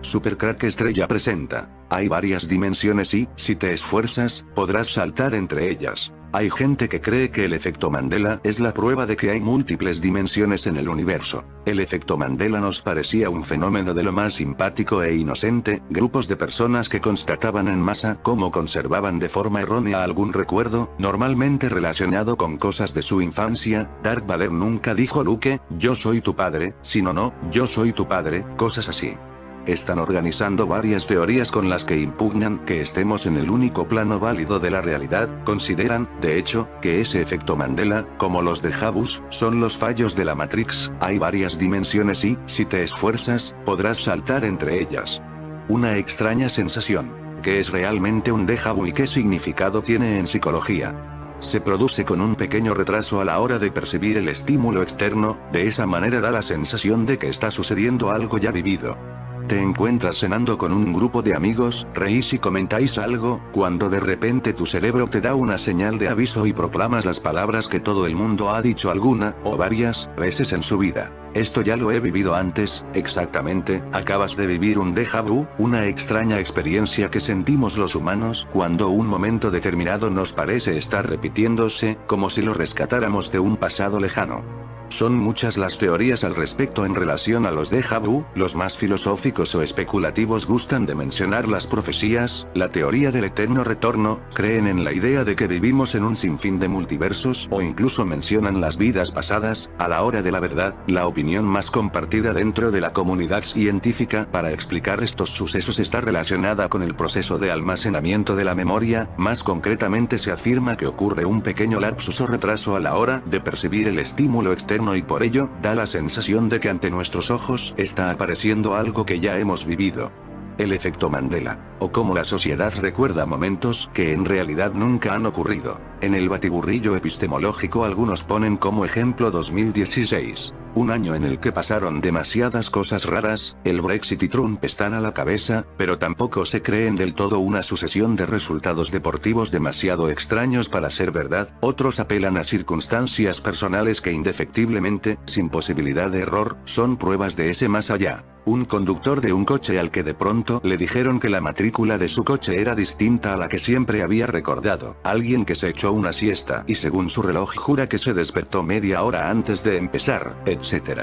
Supercrack Estrella presenta. Hay varias dimensiones y, si te esfuerzas, podrás saltar entre ellas. Hay gente que cree que el efecto Mandela es la prueba de que hay múltiples dimensiones en el universo. El efecto Mandela nos parecía un fenómeno de lo más simpático e inocente, grupos de personas que constataban en masa cómo conservaban de forma errónea algún recuerdo, normalmente relacionado con cosas de su infancia. Darth Vader nunca dijo Luke, yo soy tu padre, sino no, yo soy tu padre, cosas así. Están organizando varias teorías con las que impugnan que estemos en el único plano válido de la realidad. Consideran, de hecho, que ese efecto Mandela, como los déjà vus, son los fallos de la Matrix. Hay varias dimensiones y, si te esfuerzas, podrás saltar entre ellas. Una extraña sensación. ¿Qué es realmente un déjà vu y qué significado tiene en psicología? Se produce con un pequeño retraso a la hora de percibir el estímulo externo, de esa manera da la sensación de que está sucediendo algo ya vivido. Te encuentras cenando con un grupo de amigos, reís y comentáis algo, cuando de repente tu cerebro te da una señal de aviso y proclamas las palabras que todo el mundo ha dicho alguna, o varias, veces en su vida. Esto ya lo he vivido antes, exactamente, acabas de vivir un déjà vu, una extraña experiencia que sentimos los humanos cuando un momento determinado nos parece estar repitiéndose, como si lo rescatáramos de un pasado lejano. Son muchas las teorías al respecto en relación a los déjà vu. Los más filosóficos o especulativos gustan de mencionar las profecías, la teoría del eterno retorno, creen en la idea de que vivimos en un sinfín de multiversos o incluso mencionan las vidas pasadas. A la hora de la verdad, la opinión más compartida dentro de la comunidad científica para explicar estos sucesos está relacionada con el proceso de almacenamiento de la memoria. Más concretamente se afirma que ocurre un pequeño lapsus o retraso a la hora de percibir el estímulo externo y por ello, da la sensación de que ante nuestros ojos está apareciendo algo que ya hemos vivido. El efecto Mandela, o cómo la sociedad recuerda momentos que en realidad nunca han ocurrido. En el batiburrillo epistemológico algunos ponen como ejemplo 2016, un año en el que pasaron demasiadas cosas raras. El Brexit y Trump están a la cabeza, pero tampoco se creen del todo una sucesión de resultados deportivos demasiado extraños para ser verdad. Otros apelan a circunstancias personales que indefectiblemente, sin posibilidad de error, son pruebas de ese más allá. Un conductor de un coche al que de pronto le dijeron que la matrícula de su coche era distinta a la que siempre había recordado. Alguien que se echó una siesta y según su reloj jura que se despertó media hora antes de empezar, etc.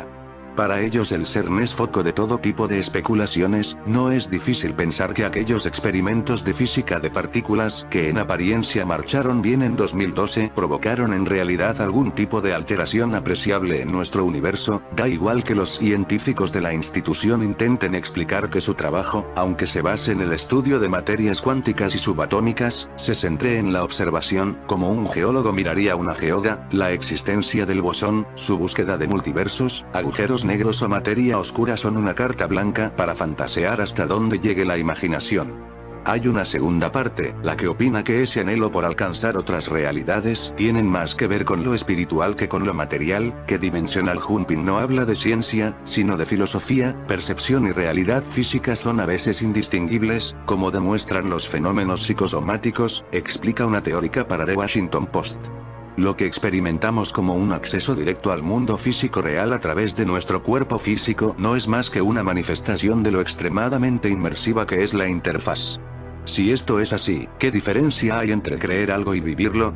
Para ellos el CERN es foco de todo tipo de especulaciones. No es difícil pensar que aquellos experimentos de física de partículas, que en apariencia marcharon bien en 2012, provocaron en realidad algún tipo de alteración apreciable en nuestro universo. Da igual que los científicos de la institución intenten explicar que su trabajo, aunque se base en el estudio de materias cuánticas y subatómicas, se centre en la observación, como un geólogo miraría una geoda, la existencia del bosón, su búsqueda de multiversos, agujeros negros o materia oscura son una carta blanca para fantasear hasta donde llegue la imaginación. Hay una segunda parte, la que opina que ese anhelo por alcanzar otras realidades tienen más que ver con lo espiritual que con lo material, que Dimensional Jumping no habla de ciencia, sino de filosofía. Percepción y realidad física son a veces indistinguibles, como demuestran los fenómenos psicosomáticos, explica una teórica para The Washington Post. Lo que experimentamos como un acceso directo al mundo físico real a través de nuestro cuerpo físico no es más que una manifestación de lo extremadamente inmersiva que es la interfaz. Si esto es así, ¿qué diferencia hay entre creer algo y vivirlo?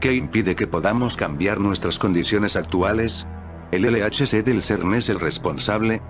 ¿Qué impide que podamos cambiar nuestras condiciones actuales? ¿El LHC del CERN es el responsable?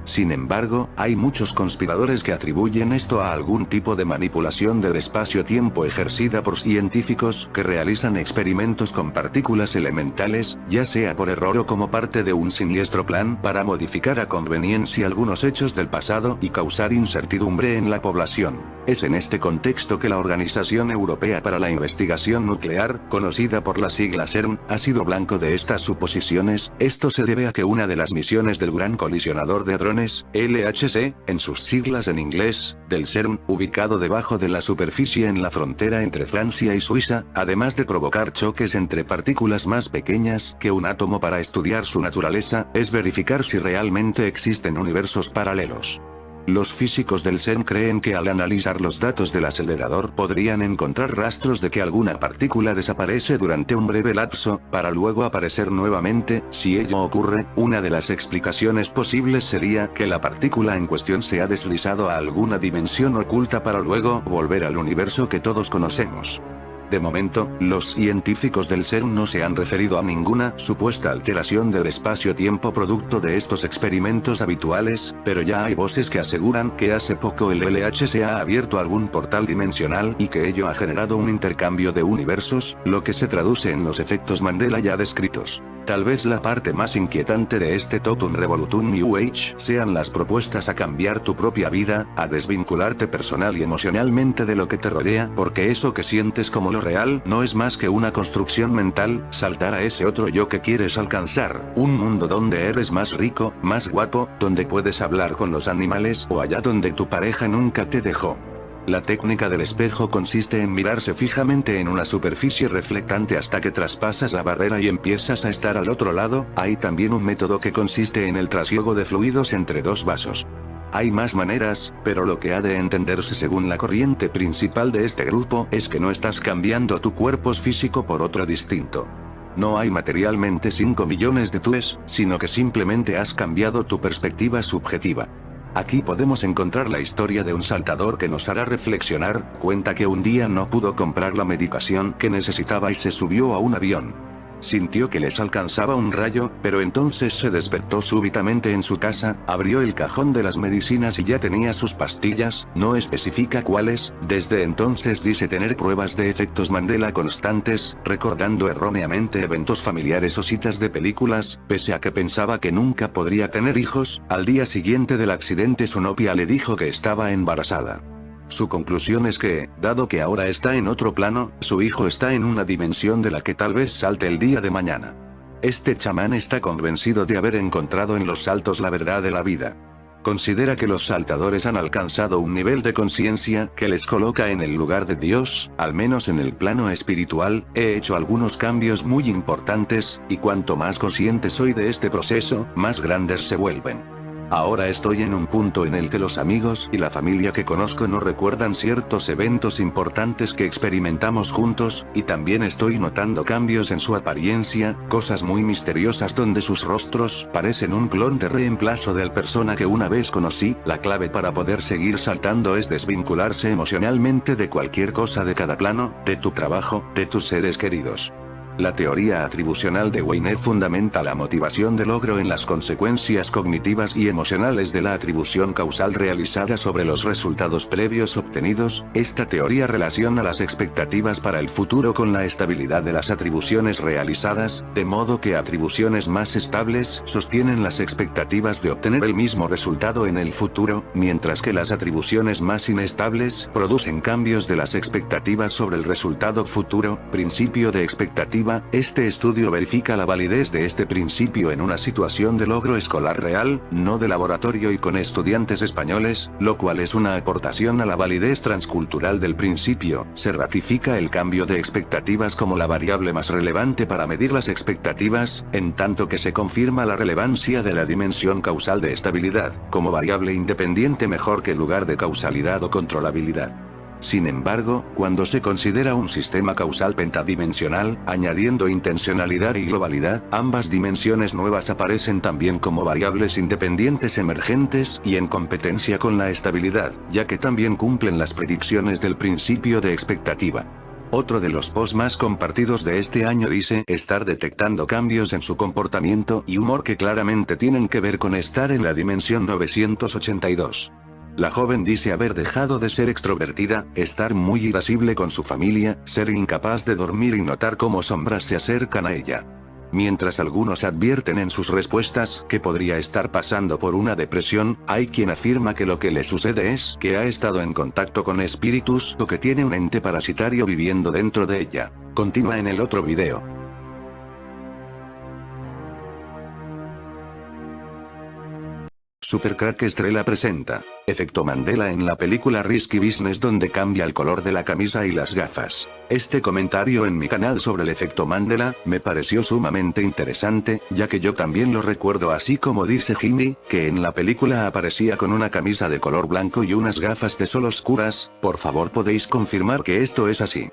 Sin embargo, hay muchos conspiradores que atribuyen esto a algún tipo de manipulación del espacio-tiempo ejercida por científicos que realizan experimentos con partículas elementales, ya sea por error o como parte de un siniestro plan para modificar a conveniencia algunos hechos del pasado y causar incertidumbre en la población. Es en este contexto que la Organización Europea para la Investigación Nuclear, conocida por la sigla CERN, ha sido blanco de estas suposiciones. Esto se debe a que una de las misiones del Gran Colisionador de Hadrones, LHC, en sus siglas en inglés, del CERN, ubicado debajo de la superficie en la frontera entre Francia y Suiza, además de provocar choques entre partículas más pequeñas que un átomo para estudiar su naturaleza, es verificar si realmente existen universos paralelos. Los físicos del CERN creen que al analizar los datos del acelerador podrían encontrar rastros de que alguna partícula desaparece durante un breve lapso, para luego aparecer nuevamente. Si ello ocurre, una de las explicaciones posibles sería que la partícula en cuestión se ha deslizado a alguna dimensión oculta para luego volver al universo que todos conocemos. De momento, los científicos del CERN no se han referido a ninguna supuesta alteración del espacio-tiempo producto de estos experimentos habituales, pero ya hay voces que aseguran que hace poco el LHC ha abierto algún portal dimensional y que ello ha generado un intercambio de universos, lo que se traduce en los efectos Mandela ya descritos. Tal vez la parte más inquietante de este totum revolutum New Age sean las propuestas a cambiar tu propia vida, a desvincularte personal y emocionalmente de lo que te rodea, porque eso que sientes como lo real no es más que una construcción mental, saltar a ese otro yo que quieres alcanzar, un mundo donde eres más rico, más guapo, donde puedes hablar con los animales o allá donde tu pareja nunca te dejó. La técnica del espejo consiste en mirarse fijamente en una superficie reflectante hasta que traspasas la barrera y empiezas a estar al otro lado. Hay también un método que consiste en el trasiego de fluidos entre dos vasos. Hay más maneras, pero lo que ha de entenderse según la corriente principal de este grupo es que no estás cambiando tu cuerpo físico por otro distinto. No hay materialmente 5 millones de túes, sino que simplemente has cambiado tu perspectiva subjetiva. Aquí podemos encontrar la historia de un saltador que nos hará reflexionar. Cuenta que un día no pudo comprar la medicación que necesitaba y se subió a un avión. Sintió que les alcanzaba un rayo, pero entonces se despertó súbitamente en su casa, abrió el cajón de las medicinas y ya tenía sus pastillas, no especifica cuáles. Desde entonces dice tener pruebas de efectos Mandela constantes, recordando erróneamente eventos familiares o citas de películas. Pese a que pensaba que nunca podría tener hijos, al día siguiente del accidente su novia le dijo que estaba embarazada. Su conclusión es que, dado que ahora está en otro plano, su hijo está en una dimensión de la que tal vez salte el día de mañana. Este chamán está convencido de haber encontrado en los saltos la verdad de la vida. Considera que los saltadores han alcanzado un nivel de conciencia que les coloca en el lugar de Dios, al menos en el plano espiritual. He hecho algunos cambios muy importantes, y cuanto más consciente soy de este proceso, más grandes se vuelven. Ahora estoy en un punto en el que los amigos y la familia que conozco no recuerdan ciertos eventos importantes que experimentamos juntos, y también estoy notando cambios en su apariencia, cosas muy misteriosas donde sus rostros parecen un clon de reemplazo del persona que una vez conocí. La clave para poder seguir saltando es desvincularse emocionalmente de cualquier cosa de cada plano, de tu trabajo, de tus seres queridos. La teoría atribucional de Weiner fundamenta la motivación de logro en las consecuencias cognitivas y emocionales de la atribución causal realizada sobre los resultados previos obtenidos. Esta teoría relaciona las expectativas para el futuro con la estabilidad de las atribuciones realizadas, de modo que atribuciones más estables sostienen las expectativas de obtener el mismo resultado en el futuro, mientras que las atribuciones más inestables producen cambios de las expectativas sobre el resultado futuro. Principio de expectativa. Este estudio verifica la validez de este principio en una situación de logro escolar real, no de laboratorio y con estudiantes españoles, lo cual es una aportación a la validez transcultural del principio. Se ratifica el cambio de expectativas como la variable más relevante para medir las expectativas, en tanto que se confirma la relevancia de la dimensión causal de estabilidad, como variable independiente mejor que lugar de causalidad o controlabilidad. Sin embargo, cuando se considera un sistema causal pentadimensional, añadiendo intencionalidad y globalidad, ambas dimensiones nuevas aparecen también como variables independientes emergentes y en competencia con la estabilidad, ya que también cumplen las predicciones del principio de expectativa. Otro de los posts más compartidos de este año dice estar detectando cambios en su comportamiento y humor que claramente tienen que ver con estar en la dimensión 982. La joven dice haber dejado de ser extrovertida, estar muy irascible con su familia, ser incapaz de dormir y notar cómo sombras se acercan a ella. Mientras algunos advierten en sus respuestas que podría estar pasando por una depresión, hay quien afirma que lo que le sucede es que ha estado en contacto con espíritus o que tiene un ente parasitario viviendo dentro de ella. Continúa en el otro video. Supercrack Estrella presenta Efecto Mandela en la película Risky Business donde cambia el color de la camisa y las gafas. Este comentario en mi canal sobre el efecto Mandela, me pareció sumamente interesante, ya que yo también lo recuerdo así como dice Jimmy, que en la película aparecía con una camisa de color blanco y unas gafas de sol oscuras. Por favor, ¿podéis confirmar que esto es así?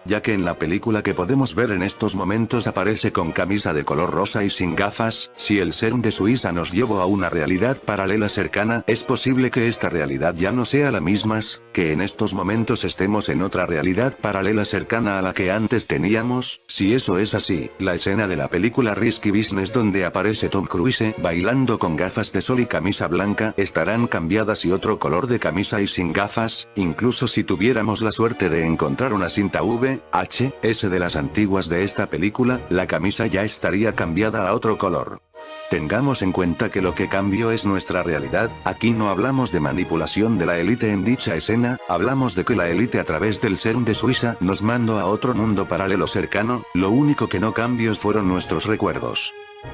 Ya que en la película que podemos ver en estos momentos aparece con camisa de color rosa y sin gafas. Si el serum de Suiza nos llevó a una realidad paralela cercana, es posible que esta realidad ya no sea la misma, que en estos momentos estemos en otra realidad paralela cercana a la que antes teníamos. Si eso es así, la escena de la película Risky Business donde aparece Tom Cruise bailando con gafas de sol y camisa blanca estarán cambiadas y otro color de camisa y sin gafas. Incluso si tuviéramos la suerte de encontrar una cinta VHS de las antiguas de esta película, la camisa ya estaría cambiada a otro color. Tengamos en cuenta que lo que cambió es nuestra realidad. Aquí no hablamos de manipulación de la élite en dicha escena, hablamos de que la élite a través del serum de Suiza nos mandó a otro mundo paralelo cercano. Lo único que no cambió fueron nuestros recuerdos.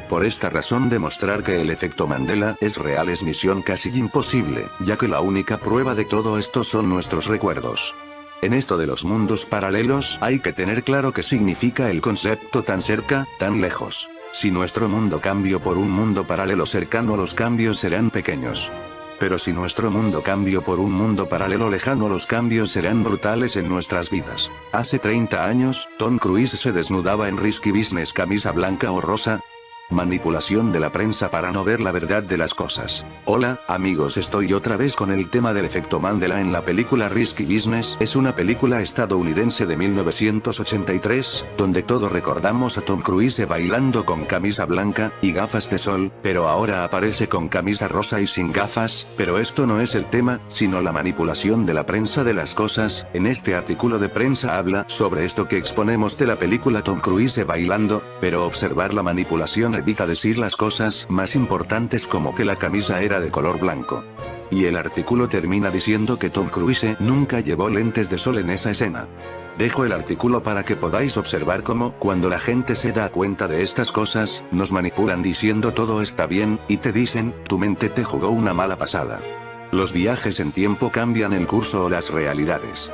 Por esta razón demostrar que el efecto Mandela es real es misión casi imposible, ya que la única prueba de todo esto son nuestros recuerdos. En esto de los mundos paralelos hay que tener claro qué significa el concepto tan cerca, tan lejos. Si nuestro mundo cambió por un mundo paralelo cercano, los cambios serán pequeños. Pero si nuestro mundo cambió por un mundo paralelo lejano, los cambios serán brutales en nuestras vidas. Hace 30 años, Tom Cruise se desnudaba en Risky Business camisa blanca o rosa. Manipulación de la prensa para no ver la verdad de las cosas. Hola, amigos, estoy otra vez con el tema del efecto Mandela en la película Risky Business. Es una película estadounidense de 1983, donde todos recordamos a Tom Cruise bailando con camisa blanca y gafas de sol, pero ahora aparece con camisa rosa y sin gafas. Pero esto no es el tema, sino la manipulación de la prensa de las cosas. En este artículo de prensa habla sobre esto que exponemos de la película Tom Cruise bailando, pero observar la manipulación evita decir las cosas más importantes como que la camisa era de color blanco. Y el artículo termina diciendo que Tom Cruise nunca llevó lentes de sol en esa escena. Dejo el artículo para que podáis observar cómo, cuando la gente se da cuenta de estas cosas, nos manipulan diciendo todo está bien, y te dicen, tu mente te jugó una mala pasada. Los viajes en tiempo cambian el curso o las realidades.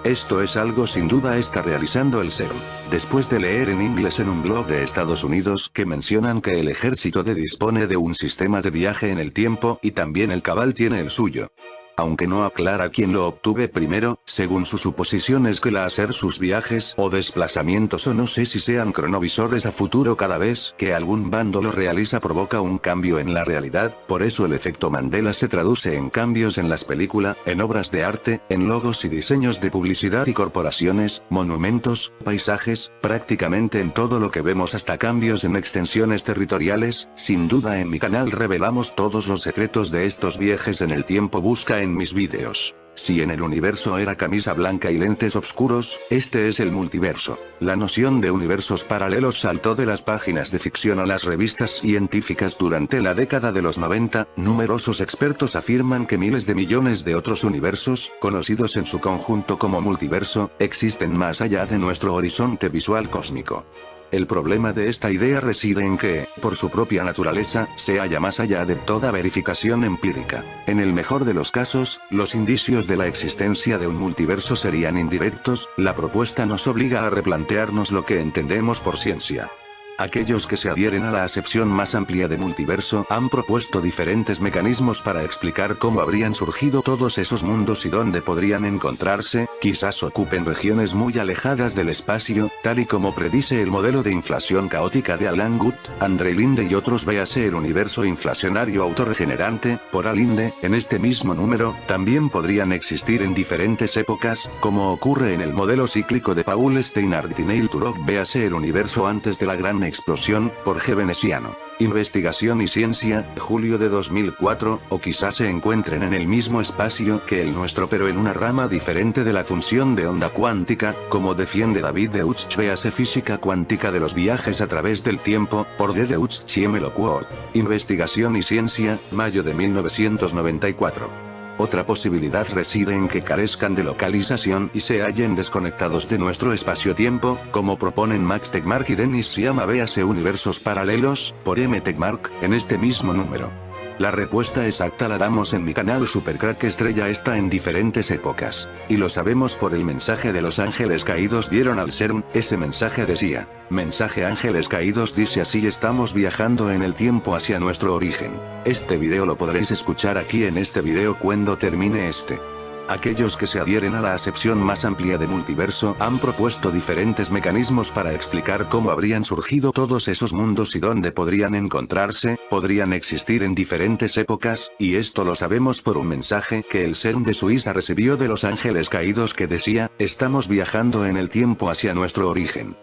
Esto es algo sin duda está realizando el serum. Después de leer en inglés en un blog de Estados Unidos que mencionan que el ejército dispone de un sistema de viaje en el tiempo y también el cabal tiene el suyo. Aunque no aclara quién lo obtuve primero, según su suposición es que la hacer sus viajes o desplazamientos o no sé si sean cronovisores a futuro cada vez que algún bando lo realiza provoca un cambio en la realidad. Por eso el efecto Mandela se traduce en cambios en las películas, en obras de arte, en logos y diseños de publicidad y corporaciones, monumentos, paisajes, prácticamente en todo lo que vemos hasta cambios en extensiones territoriales. Sin duda en mi canal revelamos todos los secretos de estos viajes en el tiempo. Busca en mis vídeos. Si en el universo era camisa blanca y lentes oscuros, este es el multiverso. La noción de universos paralelos saltó de las páginas de ficción a las revistas científicas durante la década de los 90. Numerosos expertos afirman que miles de millones de otros universos, conocidos en su conjunto como multiverso, existen más allá de nuestro horizonte visual cósmico. El problema de esta idea reside en que, por su propia naturaleza, se halla más allá de toda verificación empírica. En el mejor de los casos, los indicios de la existencia de un multiverso serían indirectos. La propuesta nos obliga a replantearnos lo que entendemos por ciencia. Aquellos que se adhieren a la acepción más amplia de multiverso han propuesto diferentes mecanismos para explicar cómo habrían surgido todos esos mundos y dónde podrían encontrarse. Quizás ocupen regiones muy alejadas del espacio, tal y como predice el modelo de inflación caótica de Alan Guth, Andre Linde y otros. Véase el universo inflacionario autorregenerante, por Alinde. En este mismo número, también podrían existir en diferentes épocas, como ocurre en el modelo cíclico de Paul Steinhardt y Neil Turok. Véase el universo antes de la gran explosión, por G. Veneciano. Investigación y ciencia, julio de 2004, o quizás se encuentren en el mismo espacio que el nuestro pero en una rama diferente de la función de onda cuántica, como defiende David Deutsch. Véase física cuántica de los viajes a través del tiempo, por D. Deutsch y M. Lockwood. Investigación y ciencia, mayo de 1994. Otra posibilidad reside en que carezcan de localización y se hallen desconectados de nuestro espacio-tiempo, como proponen Max Tegmark y Dennis Sciama. Véase universos paralelos, por M. Tegmark, en este mismo número. La respuesta exacta la damos en mi canal Supercrack Estrella está en diferentes épocas. Y lo sabemos por el mensaje de los ángeles caídos dieron al CERN. Ese mensaje decía: mensaje ángeles caídos dice así: estamos viajando en el tiempo hacia nuestro origen. Este video lo podréis escuchar aquí en este video cuando termine este. Aquellos que se adhieren a la acepción más amplia de multiverso han propuesto diferentes mecanismos para explicar cómo habrían surgido todos esos mundos y dónde podrían encontrarse, podrían existir en diferentes épocas, y esto lo sabemos por un mensaje que el CERN de Suiza recibió de los ángeles caídos que decía: estamos viajando en el tiempo hacia nuestro origen.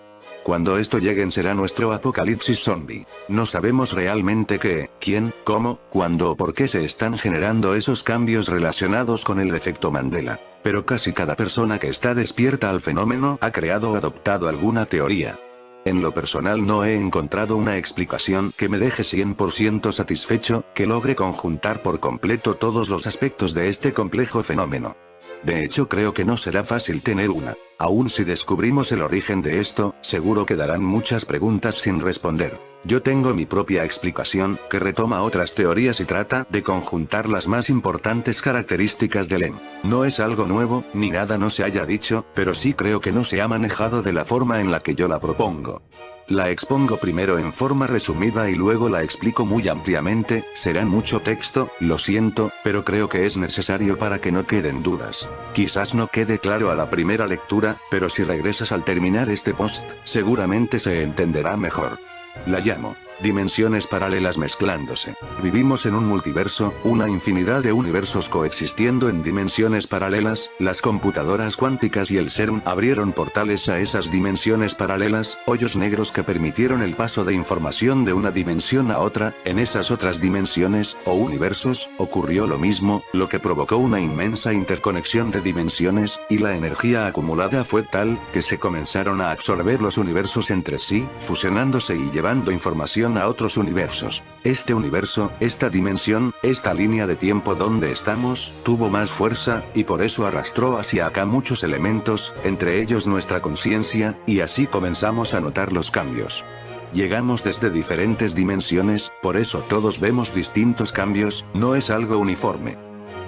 Cuando esto llegue será nuestro apocalipsis zombie. No sabemos realmente qué, quién, cómo, cuándo o por qué se están generando esos cambios relacionados con el efecto Mandela. Pero casi cada persona que está despierta al fenómeno ha creado o adoptado alguna teoría. En lo personal no he encontrado una explicación que me deje 100% satisfecho, que logre conjuntar por completo todos los aspectos de este complejo fenómeno. De hecho creo que no será fácil tener una. Aún si descubrimos el origen de esto, seguro quedarán muchas preguntas sin responder. Yo tengo mi propia explicación, que retoma otras teorías y trata de conjuntar las más importantes características del EM. No es algo nuevo, ni nada no se haya dicho, pero sí creo que no se ha manejado de la forma en la que yo la propongo. La expongo primero en forma resumida y luego la explico muy ampliamente. Será mucho texto, lo siento, pero creo que es necesario para que no queden dudas. Quizás no quede claro a la primera lectura, pero si regresas al terminar este post, seguramente se entenderá mejor. La llamo dimensiones paralelas mezclándose. Vivimos en un multiverso, una infinidad de universos coexistiendo en dimensiones paralelas. Las computadoras cuánticas y el CERN abrieron portales a esas dimensiones paralelas, hoyos negros que permitieron el paso de información de una dimensión a otra. En esas otras dimensiones, o universos, ocurrió lo mismo, lo que provocó una inmensa interconexión de dimensiones, y la energía acumulada fue tal, que se comenzaron a absorber los universos entre sí, fusionándose y llevando información a otros universos. Este universo, esta dimensión, esta línea de tiempo donde estamos, tuvo más fuerza, y por eso arrastró hacia acá muchos elementos, entre ellos nuestra conciencia, y así comenzamos a notar los cambios. Llegamos desde diferentes dimensiones, por eso todos vemos distintos cambios, no es algo uniforme.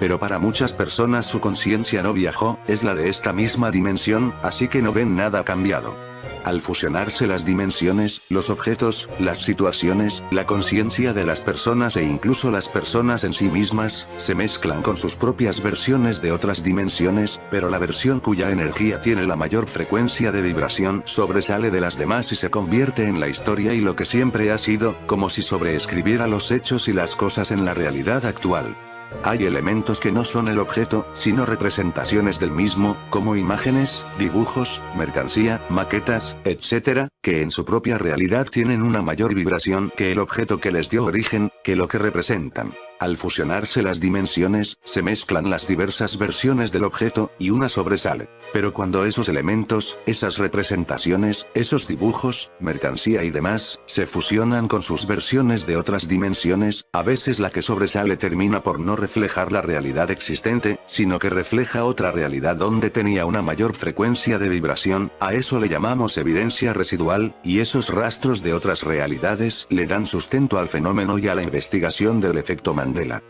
Pero para muchas personas su conciencia no viajó, es la de esta misma dimensión, así que no ven nada cambiado. Al fusionarse las dimensiones, los objetos, las situaciones, la conciencia de las personas e incluso las personas en sí mismas, se mezclan con sus propias versiones de otras dimensiones, pero la versión cuya energía tiene la mayor frecuencia de vibración sobresale de las demás y se convierte en la historia y lo que siempre ha sido, como si sobreescribiera los hechos y las cosas en la realidad actual. Hay elementos que no son el objeto, sino representaciones del mismo, como imágenes, dibujos, mercancía, maquetas, etc., que en su propia realidad tienen una mayor vibración que el objeto que les dio origen, que lo que representan. Al fusionarse las dimensiones, se mezclan las diversas versiones del objeto, y una sobresale. Pero cuando esos elementos, esas representaciones, esos dibujos, mercancía y demás, se fusionan con sus versiones de otras dimensiones, a veces la que sobresale termina por no reflejar la realidad existente, sino que refleja otra realidad donde tenía una mayor frecuencia de vibración. A eso le llamamos evidencia residual, y esos rastros de otras realidades le dan sustento al fenómeno y a la investigación del efecto Mandela.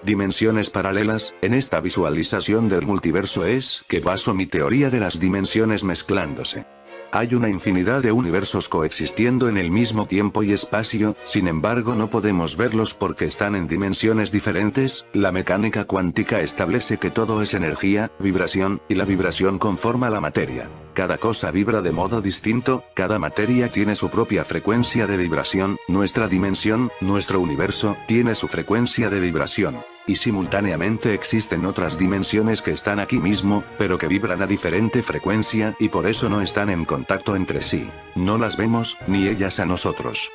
Dimensiones paralelas, en esta visualización del multiverso es que baso mi teoría de las dimensiones mezclándose. Hay una infinidad de universos coexistiendo en el mismo tiempo y espacio, sin embargo no podemos verlos porque están en dimensiones diferentes. La mecánica cuántica establece que todo es energía, vibración, y la vibración conforma la materia. Cada cosa vibra de modo distinto, cada materia tiene su propia frecuencia de vibración, nuestra dimensión, nuestro universo, tiene su frecuencia de vibración. Y simultáneamente existen otras dimensiones que están aquí mismo, pero que vibran a diferente frecuencia y por eso no están en contacto entre sí. No las vemos, ni ellas a nosotros.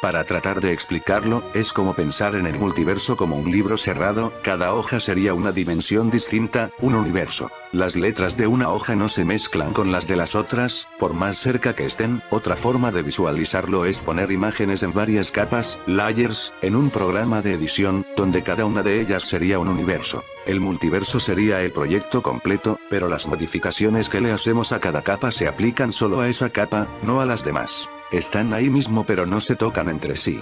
Para tratar de explicarlo, es como pensar en el multiverso como un libro cerrado, cada hoja sería una dimensión distinta, un universo. Las letras de una hoja no se mezclan con las de las otras, por más cerca que estén. Otra forma de visualizarlo es poner imágenes en varias capas, layers, en un programa de edición, donde cada una de ellas sería un universo. El multiverso sería el proyecto completo, pero las modificaciones que le hacemos a cada capa se aplican solo a esa capa, no a las demás. Están ahí mismo pero no se tocan entre sí.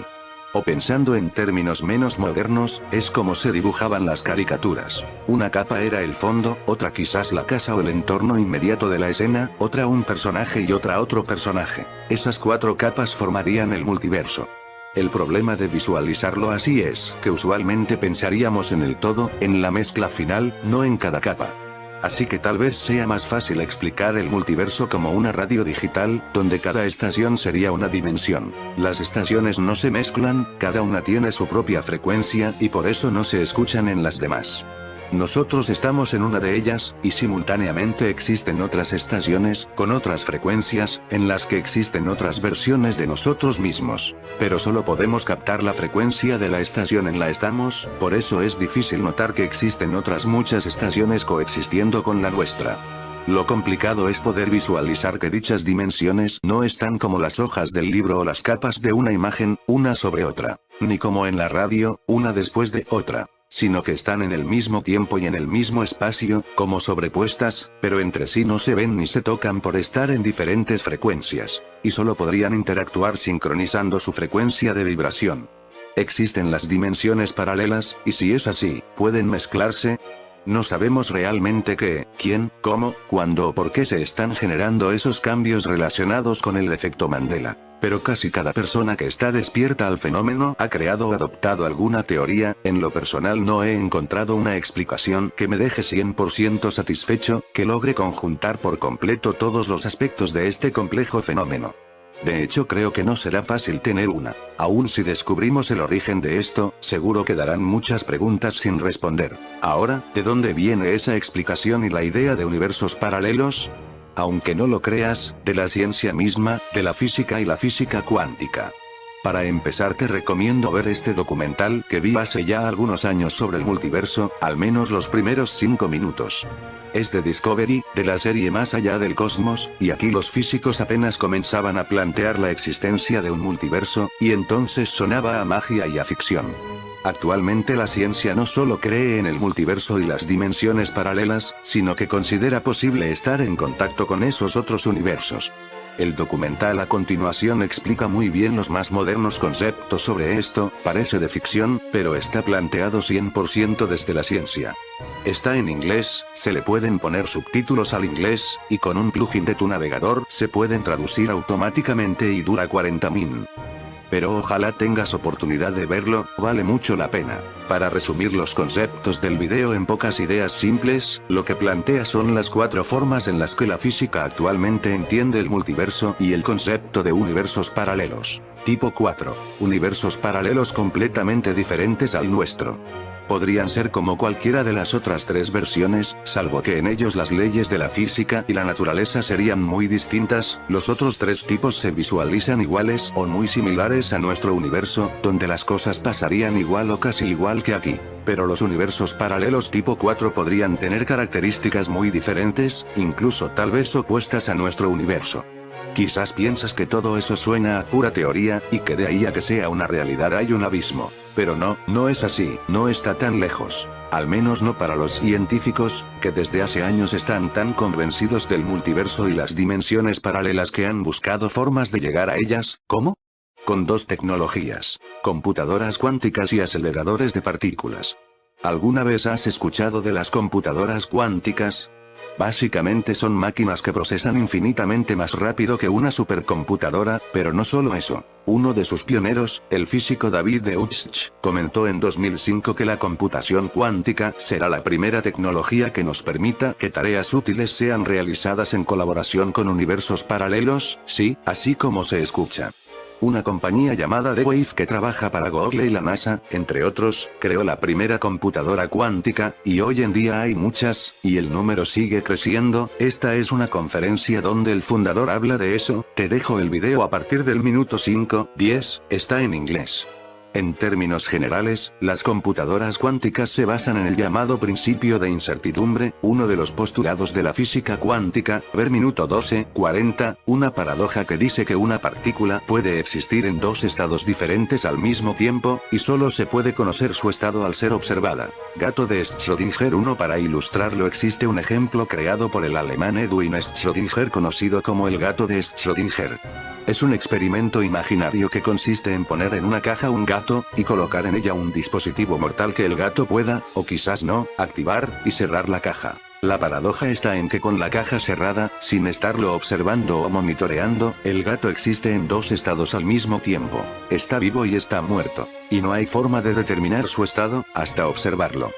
O pensando en términos menos modernos, es como se dibujaban las caricaturas. Una capa era el fondo, otra quizás la casa o el entorno inmediato de la escena, otra un personaje y otra otro personaje. Esas 4 capas formarían el multiverso. El problema de visualizarlo así es que usualmente pensaríamos en el todo, en la mezcla final, no en cada capa. Así que tal vez sea más fácil explicar el multiverso como una radio digital, donde cada estación sería una dimensión. Las estaciones no se mezclan, cada una tiene su propia frecuencia, y por eso no se escuchan en las demás. Nosotros estamos en una de ellas, y simultáneamente existen otras estaciones, con otras frecuencias, en las que existen otras versiones de nosotros mismos. Pero solo podemos captar la frecuencia de la estación en la estamos, por eso es difícil notar que existen otras muchas estaciones coexistiendo con la nuestra. Lo complicado es poder visualizar que dichas dimensiones no están como las hojas del libro o las capas de una imagen, una sobre otra, ni como en la radio, una después de otra, sino que están en el mismo tiempo y en el mismo espacio, como sobrepuestas, pero entre sí no se ven ni se tocan por estar en diferentes frecuencias, y solo podrían interactuar sincronizando su frecuencia de vibración. ¿Existen las dimensiones paralelas? Y si es así, ¿pueden mezclarse? No sabemos realmente qué, quién, cómo, cuándo o por qué se están generando esos cambios relacionados con el efecto Mandela. Pero casi cada persona que está despierta al fenómeno ha creado o adoptado alguna teoría. En lo personal no he encontrado una explicación que me deje 100% satisfecho, que logre conjuntar por completo todos los aspectos de este complejo fenómeno. De hecho creo que no será fácil tener una. Aún si descubrimos el origen de esto, seguro quedarán muchas preguntas sin responder. Ahora, ¿de dónde viene esa explicación y la idea de universos paralelos? Aunque no lo creas, de la ciencia misma, de la física y la física cuántica. Para empezar te recomiendo ver este documental que vi hace ya algunos años sobre el multiverso, al menos los primeros 5 minutos. Es de Discovery, de la serie Más allá del cosmos, y aquí los físicos apenas comenzaban a plantear la existencia de un multiverso, y entonces sonaba a magia y a ficción. Actualmente la ciencia no solo cree en el multiverso y las dimensiones paralelas, sino que considera posible estar en contacto con esos otros universos. El documental a continuación explica muy bien los más modernos conceptos sobre esto, parece de ficción, pero está planteado 100% desde la ciencia. Está en inglés, se le pueden poner subtítulos al inglés, y con un plugin de tu navegador se pueden traducir automáticamente y dura 40 min. Pero ojalá tengas oportunidad de verlo, vale mucho la pena. Para resumir los conceptos del video en pocas ideas simples, lo que plantea son las 4 formas en las que la física actualmente entiende el multiverso y el concepto de universos paralelos. Tipo 4. Universos paralelos completamente diferentes al nuestro. Podrían ser como cualquiera de las otras 3 versiones, salvo que en ellos las leyes de la física y la naturaleza serían muy distintas. Los otros 3 tipos se visualizan iguales o muy similares a nuestro universo, donde las cosas pasarían igual o casi igual que aquí. Pero los universos paralelos tipo 4 podrían tener características muy diferentes, incluso tal vez opuestas a nuestro universo. Quizás piensas que todo eso suena a pura teoría, y que de ahí a que sea una realidad hay un abismo. Pero no, no es así, no está tan lejos. Al menos no para los científicos, que desde hace años están tan convencidos del multiverso y las dimensiones paralelas que han buscado formas de llegar a ellas. ¿Cómo? Con 2 tecnologías: computadoras cuánticas y aceleradores de partículas. ¿Alguna vez has escuchado de las computadoras cuánticas? Básicamente son máquinas que procesan infinitamente más rápido que una supercomputadora, pero no solo eso. Uno de sus pioneros, el físico David Deutsch, comentó en 2005 que la computación cuántica será la primera tecnología que nos permita que tareas útiles sean realizadas en colaboración con universos paralelos, sí, así como se escucha. Una compañía llamada D-Wave que trabaja para Google y la NASA, entre otros, creó la primera computadora cuántica, y hoy en día hay muchas, y el número sigue creciendo. Esta es una conferencia donde el fundador habla de eso. Te dejo el video a partir del minuto 5:10, está en inglés. En términos generales, las computadoras cuánticas se basan en el llamado principio de incertidumbre, uno de los postulados de la física cuántica. Ver minuto 12:40, una paradoja que dice que una partícula puede existir en 2 estados diferentes al mismo tiempo, y solo se puede conocer su estado al ser observada. Gato de Schrödinger 1. Para ilustrarlo existe un ejemplo creado por el alemán Edwin Schrödinger conocido como el gato de Schrödinger. Es un experimento imaginario que consiste en poner en una caja un gato, y colocar en ella un dispositivo mortal que el gato pueda, o quizás no, activar, y cerrar la caja. La paradoja está en que con la caja cerrada, sin estarlo observando o monitoreando, el gato existe en dos estados al mismo tiempo. Está vivo y está muerto. Y no hay forma de determinar su estado, hasta observarlo.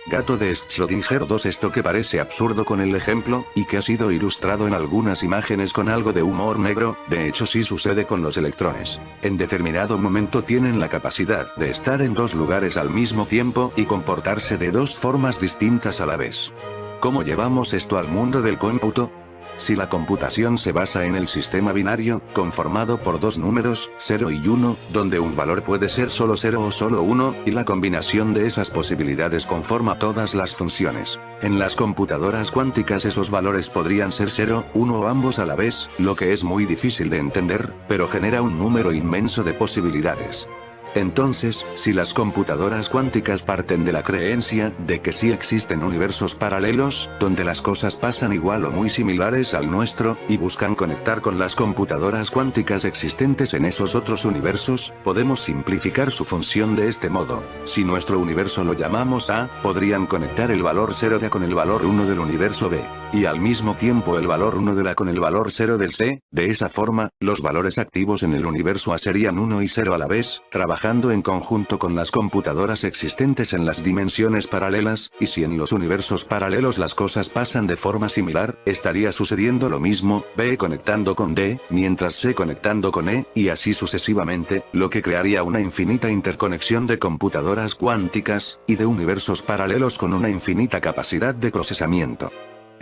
Gato de Schrödinger 2. Esto que parece absurdo con el ejemplo, y que ha sido ilustrado en algunas imágenes con algo de humor negro, de hecho sí sucede con los electrones. En determinado momento tienen la capacidad de estar en dos lugares al mismo tiempo y comportarse de dos formas distintas a la vez. ¿Cómo llevamos esto al mundo del cómputo? Si la computación se basa en el sistema binario, conformado por dos números, 0 y 1, donde un valor puede ser solo 0 o solo 1, y la combinación de esas posibilidades conforma todas las funciones. En las computadoras cuánticas esos valores podrían ser 0, 1 o ambos a la vez, lo que es muy difícil de entender, pero genera un número inmenso de posibilidades. Entonces, si las computadoras cuánticas parten de la creencia de que sí existen universos paralelos, donde las cosas pasan igual o muy similares al nuestro, y buscan conectar con las computadoras cuánticas existentes en esos otros universos, podemos simplificar su función de este modo. Si nuestro universo lo llamamos A, podrían conectar el valor 0 de A con el valor 1 del universo B. Y al mismo tiempo el valor 1 de la con el valor 0 del C, de esa forma, los valores activos en el universo A serían 1 y 0 a la vez, trabajando en conjunto con las computadoras existentes en las dimensiones paralelas, y si en los universos paralelos las cosas pasan de forma similar, estaría sucediendo lo mismo, B conectando con D, mientras C conectando con E, y así sucesivamente, lo que crearía una infinita interconexión de computadoras cuánticas, y de universos paralelos con una infinita capacidad de procesamiento.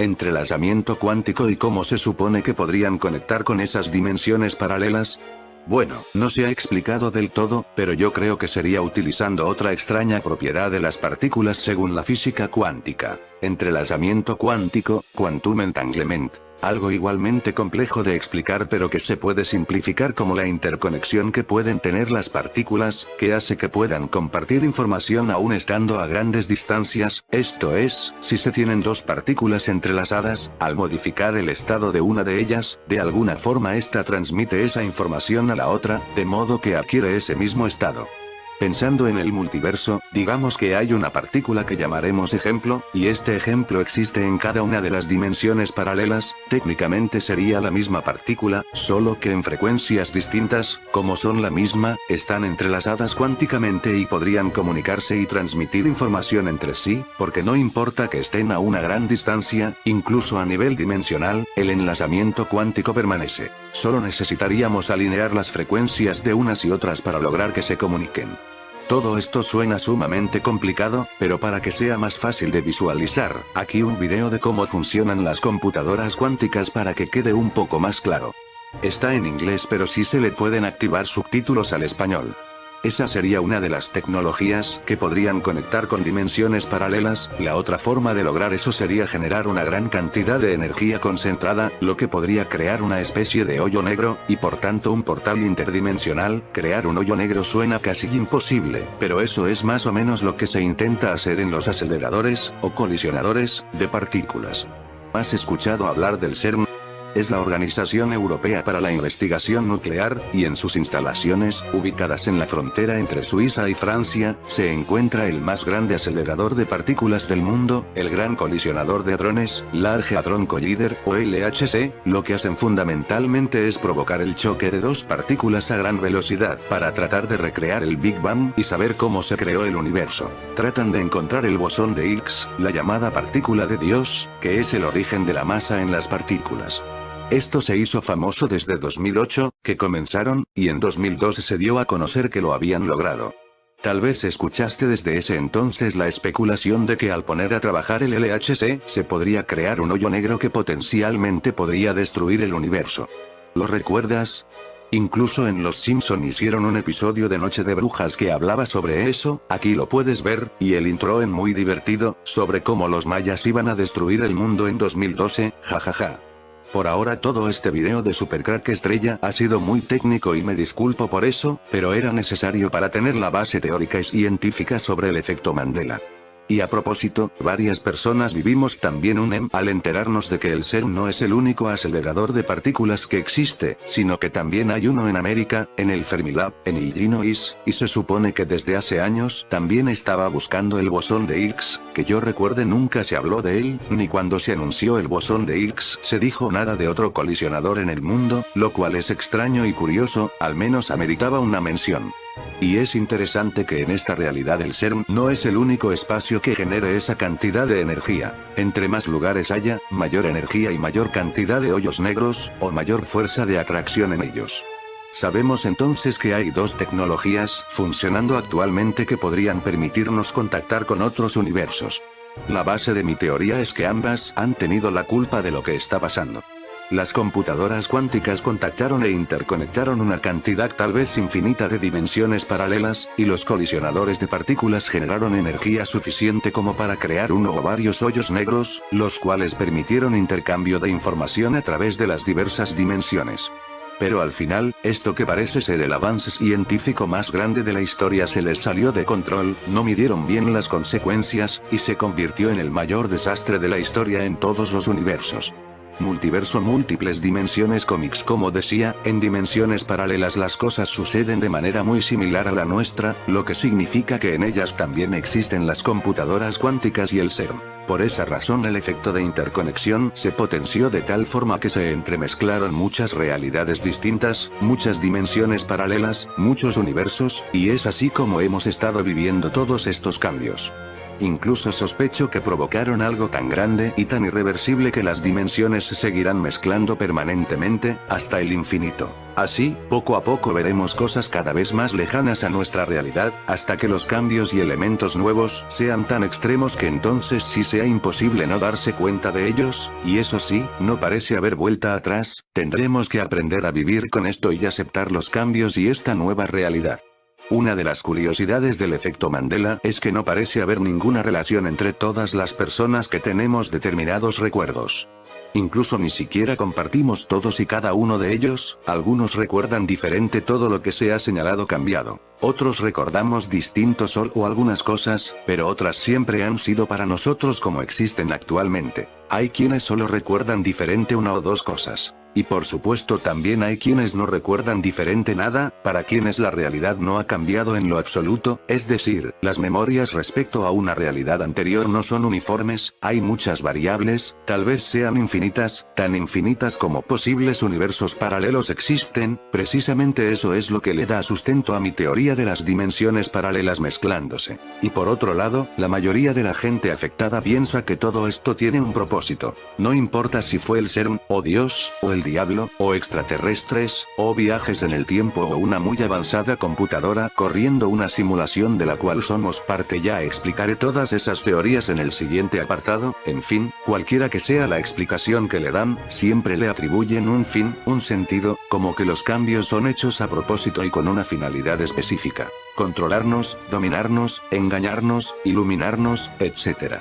Entrelazamiento cuántico. ¿Y cómo se supone que podrían conectar con esas dimensiones paralelas? Bueno, no se ha explicado del todo, pero yo creo que sería utilizando otra extraña propiedad de las partículas según la física cuántica. Entrelazamiento cuántico, quantum entanglement. Algo igualmente complejo de explicar pero que se puede simplificar como la interconexión que pueden tener las partículas, que hace que puedan compartir información aún estando a grandes distancias, esto es, si se tienen dos partículas entrelazadas, al modificar el estado de una de ellas, de alguna forma esta transmite esa información a la otra, de modo que adquiere ese mismo estado. Pensando en el multiverso, digamos que hay una partícula que llamaremos ejemplo, y este ejemplo existe en cada una de las dimensiones paralelas, técnicamente sería la misma partícula, solo que en frecuencias distintas, como son la misma, están entrelazadas cuánticamente y podrían comunicarse y transmitir información entre sí, porque no importa que estén a una gran distancia, incluso a nivel dimensional, el enlazamiento cuántico permanece. Solo necesitaríamos alinear las frecuencias de unas y otras para lograr que se comuniquen. Todo esto suena sumamente complicado, pero para que sea más fácil de visualizar, aquí un video de cómo funcionan las computadoras cuánticas para que quede un poco más claro. Está en inglés pero sí se le pueden activar subtítulos al español. Esa sería una de las tecnologías que podrían conectar con dimensiones paralelas. La otra forma de lograr eso sería generar una gran cantidad de energía concentrada, lo que podría crear una especie de hoyo negro, y por tanto un portal interdimensional. Crear un hoyo negro suena casi imposible, pero eso es más o menos lo que se intenta hacer en los aceleradores, o colisionadores, de partículas. ¿Has escuchado hablar del CERN? Es la Organización Europea para la Investigación Nuclear, y en sus instalaciones, ubicadas en la frontera entre Suiza y Francia, se encuentra el más grande acelerador de partículas del mundo, el Gran Colisionador de Hadrones, Large Hadron Collider, o LHC. Lo que hacen fundamentalmente es provocar el choque de dos partículas a gran velocidad, para tratar de recrear el Big Bang y saber cómo se creó el universo. Tratan de encontrar el bosón de Higgs, la llamada partícula de Dios, que es el origen de la masa en las partículas. Esto se hizo famoso desde 2008, que comenzaron, y en 2012 se dio a conocer que lo habían logrado. Tal vez escuchaste desde ese entonces la especulación de que al poner a trabajar el LHC, se podría crear un hoyo negro que potencialmente podría destruir el universo. ¿Lo recuerdas? Incluso en Los Simpson hicieron un episodio de Noche de Brujas que hablaba sobre eso, aquí lo puedes ver, y el intro es muy divertido, sobre cómo los mayas iban a destruir el mundo en 2012, jajaja. Por ahora todo este video de Supercrack Estrella ha sido muy técnico y me disculpo por eso, pero era necesario para tener la base teórica y científica sobre el efecto Mandela. Y a propósito, varias personas vivimos también un al enterarnos de que el CERN no es el único acelerador de partículas que existe, sino que también hay uno en América, en el Fermilab, en Illinois, y se supone que desde hace años también estaba buscando el bosón de Higgs, que yo recuerde nunca se habló de él, ni cuando se anunció el bosón de Higgs se dijo nada de otro colisionador en el mundo, lo cual es extraño y curioso, al menos ameritaba una mención. Y es interesante que en esta realidad el CERN no es el único espacio que genere esa cantidad de energía. Entre más lugares haya, mayor energía y mayor cantidad de hoyos negros, o mayor fuerza de atracción en ellos. Sabemos entonces que hay dos tecnologías funcionando actualmente que podrían permitirnos contactar con otros universos. La base de mi teoría es que ambas han tenido la culpa de lo que está pasando. Las computadoras cuánticas contactaron e interconectaron una cantidad tal vez infinita de dimensiones paralelas, y los colisionadores de partículas generaron energía suficiente como para crear uno o varios hoyos negros, los cuales permitieron intercambio de información a través de las diversas dimensiones. Pero al final, esto que parece ser el avance científico más grande de la historia se les salió de control, no midieron bien las consecuencias, y se convirtió en el mayor desastre de la historia en todos los universos. Multiverso, múltiples dimensiones cómics. Como decía, en dimensiones paralelas las cosas suceden de manera muy similar a la nuestra, lo que significa que en ellas también existen las computadoras cuánticas y el CERN. Por esa razón el efecto de interconexión se potenció de tal forma que se entremezclaron muchas realidades distintas, muchas dimensiones paralelas, muchos universos, y es así como hemos estado viviendo todos estos cambios. Incluso sospecho que provocaron algo tan grande y tan irreversible que las dimensiones se seguirán mezclando permanentemente, hasta el infinito. Así, poco a poco veremos cosas cada vez más lejanas a nuestra realidad, hasta que los cambios y elementos nuevos sean tan extremos que entonces sí sea imposible no darse cuenta de ellos, y eso sí, no parece haber vuelta atrás, tendremos que aprender a vivir con esto y aceptar los cambios y esta nueva realidad. Una de las curiosidades del efecto Mandela es que no parece haber ninguna relación entre todas las personas que tenemos determinados recuerdos. Incluso ni siquiera compartimos todos y cada uno de ellos, algunos recuerdan diferente todo lo que se ha señalado cambiado. Otros recordamos distinto solo algunas cosas, pero otras siempre han sido para nosotros como existen actualmente. Hay quienes solo recuerdan diferente una o dos cosas. Y por supuesto también hay quienes no recuerdan diferente nada, para quienes la realidad no ha cambiado en lo absoluto, es decir, las memorias respecto a una realidad anterior no son uniformes, hay muchas variables, tal vez sean infinitas, tan infinitas como posibles universos paralelos existen, precisamente eso es lo que le da sustento a mi teoría de las dimensiones paralelas mezclándose. Y por otro lado, la mayoría de la gente afectada piensa que todo esto tiene un propósito. No importa si fue el CERN, o Dios, o el diablo, o extraterrestres, o viajes en el tiempo o una muy avanzada computadora corriendo una simulación de la cual somos parte. Ya explicaré todas esas teorías en el siguiente apartado. En fin, cualquiera que sea la explicación que le dan, siempre le atribuyen un fin, un sentido, como que los cambios son hechos a propósito y con una finalidad específica. Controlarnos, dominarnos, engañarnos, iluminarnos, etc.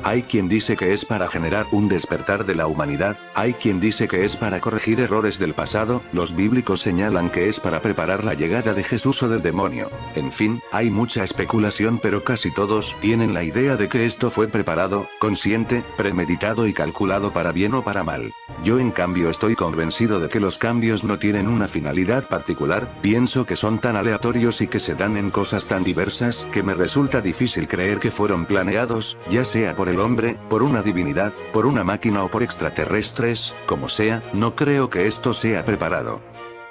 Hay quien dice que es para generar un despertar de la humanidad, hay quien dice que es para corregir errores del pasado, los bíblicos señalan que es para preparar la llegada de Jesús o del demonio. En fin, hay mucha especulación, pero casi todos tienen la idea de que esto fue preparado, consciente, premeditado y calculado para bien o para mal. Yo en cambio estoy convencido de que los cambios no tienen una finalidad particular, pienso que son tan aleatorios y que se dan en cosas tan diversas que me resulta difícil creer que fueron planeados, ya sea por el hombre, por una divinidad, por una máquina o por extraterrestres, como sea, no creo que esto sea preparado.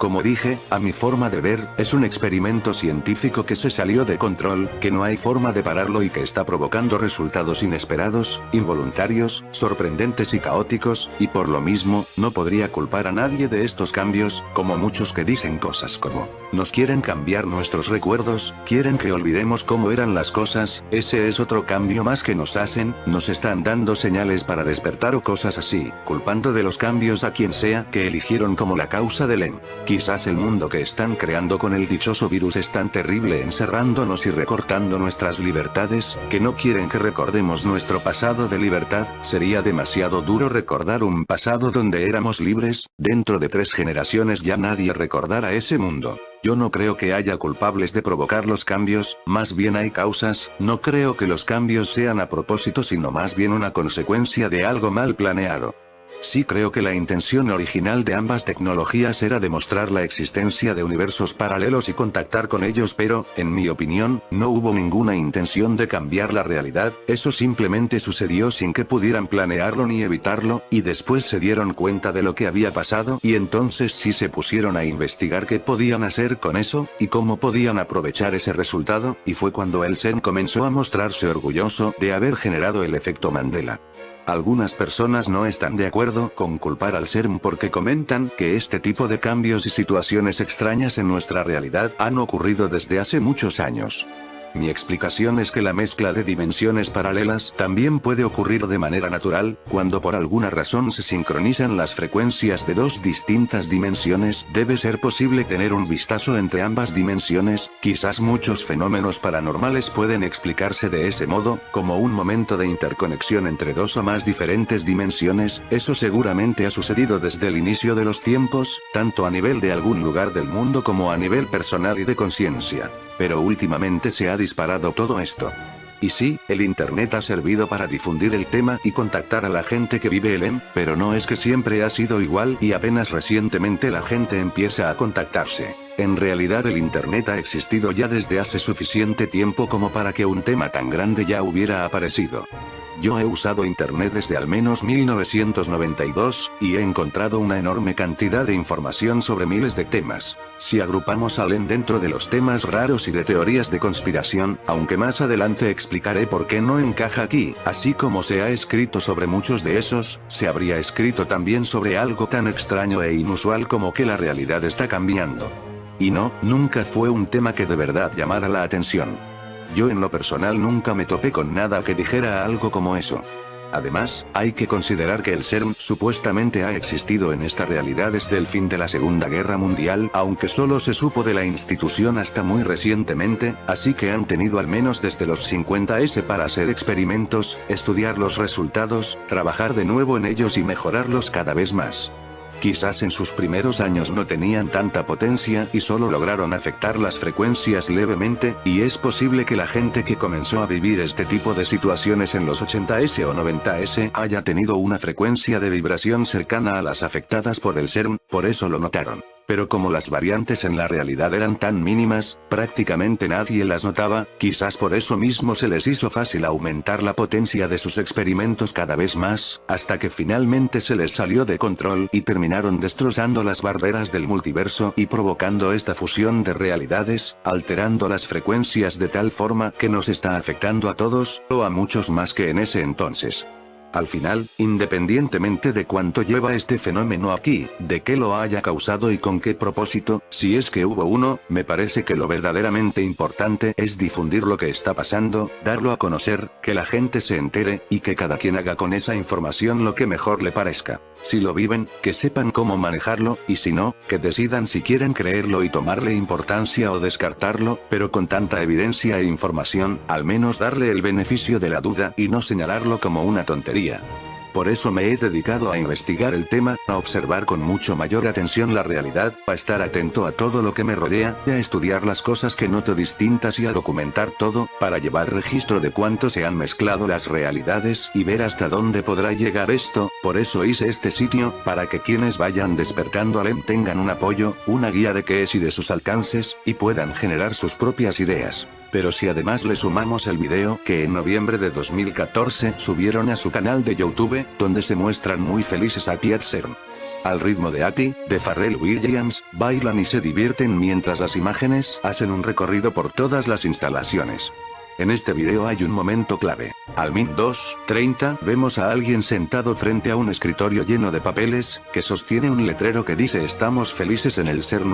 Como dije, a mi forma de ver, es un experimento científico que se salió de control, que no hay forma de pararlo y que está provocando resultados inesperados, involuntarios, sorprendentes y caóticos, y por lo mismo, no podría culpar a nadie de estos cambios, como muchos que dicen cosas como, nos quieren cambiar nuestros recuerdos, quieren que olvidemos cómo eran las cosas, ese es otro cambio más que nos hacen, nos están dando señales para despertar o cosas así, culpando de los cambios a quien sea que eligieron como la causa del Quizás el mundo que están creando con el dichoso virus es tan terrible encerrándonos y recortando nuestras libertades, que no quieren que recordemos nuestro pasado de libertad. Sería demasiado duro recordar un pasado donde éramos libres. Dentro de 3 generaciones ya nadie recordará ese mundo. Yo no creo que haya culpables de provocar los cambios, más bien hay causas. No creo que los cambios sean a propósito, sino más bien una consecuencia de algo mal planeado. Sí creo que la intención original de ambas tecnologías era demostrar la existencia de universos paralelos y contactar con ellos, pero, en mi opinión, no hubo ninguna intención de cambiar la realidad. Eso simplemente sucedió sin que pudieran planearlo ni evitarlo, y después se dieron cuenta de lo que había pasado y entonces sí se pusieron a investigar qué podían hacer con eso, y cómo podían aprovechar ese resultado, y fue cuando el CERN comenzó a mostrarse orgulloso de haber generado el efecto Mandela. Algunas personas no están de acuerdo con culpar al CERN porque comentan que este tipo de cambios y situaciones extrañas en nuestra realidad han ocurrido desde hace muchos años. Mi explicación es que la mezcla de dimensiones paralelas también puede ocurrir de manera natural, cuando por alguna razón se sincronizan las frecuencias de 2 distintas dimensiones. Debe ser posible tener un vistazo entre ambas dimensiones. Quizás muchos fenómenos paranormales pueden explicarse de ese modo, como un momento de interconexión entre 2 o más diferentes dimensiones. Eso seguramente ha sucedido desde el inicio de los tiempos, tanto a nivel de algún lugar del mundo como a nivel personal y de conciencia. Pero últimamente se ha disparado todo esto. Y sí, el internet ha servido para difundir el tema y contactar a la gente que vive el pero no es que siempre ha sido igual y apenas recientemente la gente empieza a contactarse. En realidad el internet ha existido ya desde hace suficiente tiempo como para que un tema tan grande ya hubiera aparecido. Yo he usado internet desde al menos 1992, y he encontrado una enorme cantidad de información sobre miles de temas. Si agrupamos al dentro de los temas raros y de teorías de conspiración, aunque más adelante explicaré por qué no encaja aquí, así como se ha escrito sobre muchos de esos, se habría escrito también sobre algo tan extraño e inusual como que la realidad está cambiando. Y no, nunca fue un tema que de verdad llamara la atención. Yo en lo personal nunca me topé con nada que dijera algo como eso. Además, hay que considerar que el CERN supuestamente ha existido en esta realidad desde el fin de la Segunda Guerra Mundial, aunque solo se supo de la institución hasta muy recientemente, así que han tenido al menos desde los 50s para hacer experimentos, estudiar los resultados, trabajar de nuevo en ellos y mejorarlos cada vez más. Quizás en sus primeros años no tenían tanta potencia y solo lograron afectar las frecuencias levemente, y es posible que la gente que comenzó a vivir este tipo de situaciones en los 80s o 90s haya tenido una frecuencia de vibración cercana a las afectadas por el CERN, por eso lo notaron. Pero como las variantes en la realidad eran tan mínimas, prácticamente nadie las notaba. Quizás por eso mismo se les hizo fácil aumentar la potencia de sus experimentos cada vez más, hasta que finalmente se les salió de control y terminaron destrozando las barreras del multiverso y provocando esta fusión de realidades, alterando las frecuencias de tal forma que nos está afectando a todos, o a muchos más que en ese entonces. Al final, independientemente de cuánto lleva este fenómeno aquí, de qué lo haya causado y con qué propósito, si es que hubo uno, me parece que lo verdaderamente importante es difundir lo que está pasando, darlo a conocer, que la gente se entere, y que cada quien haga con esa información lo que mejor le parezca. Si lo viven, que sepan cómo manejarlo, y si no, que decidan si quieren creerlo y tomarle importancia o descartarlo, pero con tanta evidencia e información, al menos darle el beneficio de la duda y no señalarlo como una tontería. Por eso me he dedicado a investigar el tema, a observar con mucho mayor atención la realidad, a estar atento a todo lo que me rodea, a estudiar las cosas que noto distintas y a documentar todo, para llevar registro de cuánto se han mezclado las realidades y ver hasta dónde podrá llegar esto. Por eso hice este sitio, para que quienes vayan despertando al tengan un apoyo, una guía de qué es y de sus alcances, y puedan generar sus propias ideas. Pero si además le sumamos el video que en noviembre de 2014 subieron a su canal de YouTube, donde se muestran muy felices a Piet CERN. Al ritmo de Happy, de Pharrell Williams, bailan y se divierten mientras las imágenes hacen un recorrido por todas las instalaciones. En este video hay un momento clave. Al min 2:30 vemos a alguien sentado frente a un escritorio lleno de papeles, que sostiene un letrero que dice estamos felices en el CERN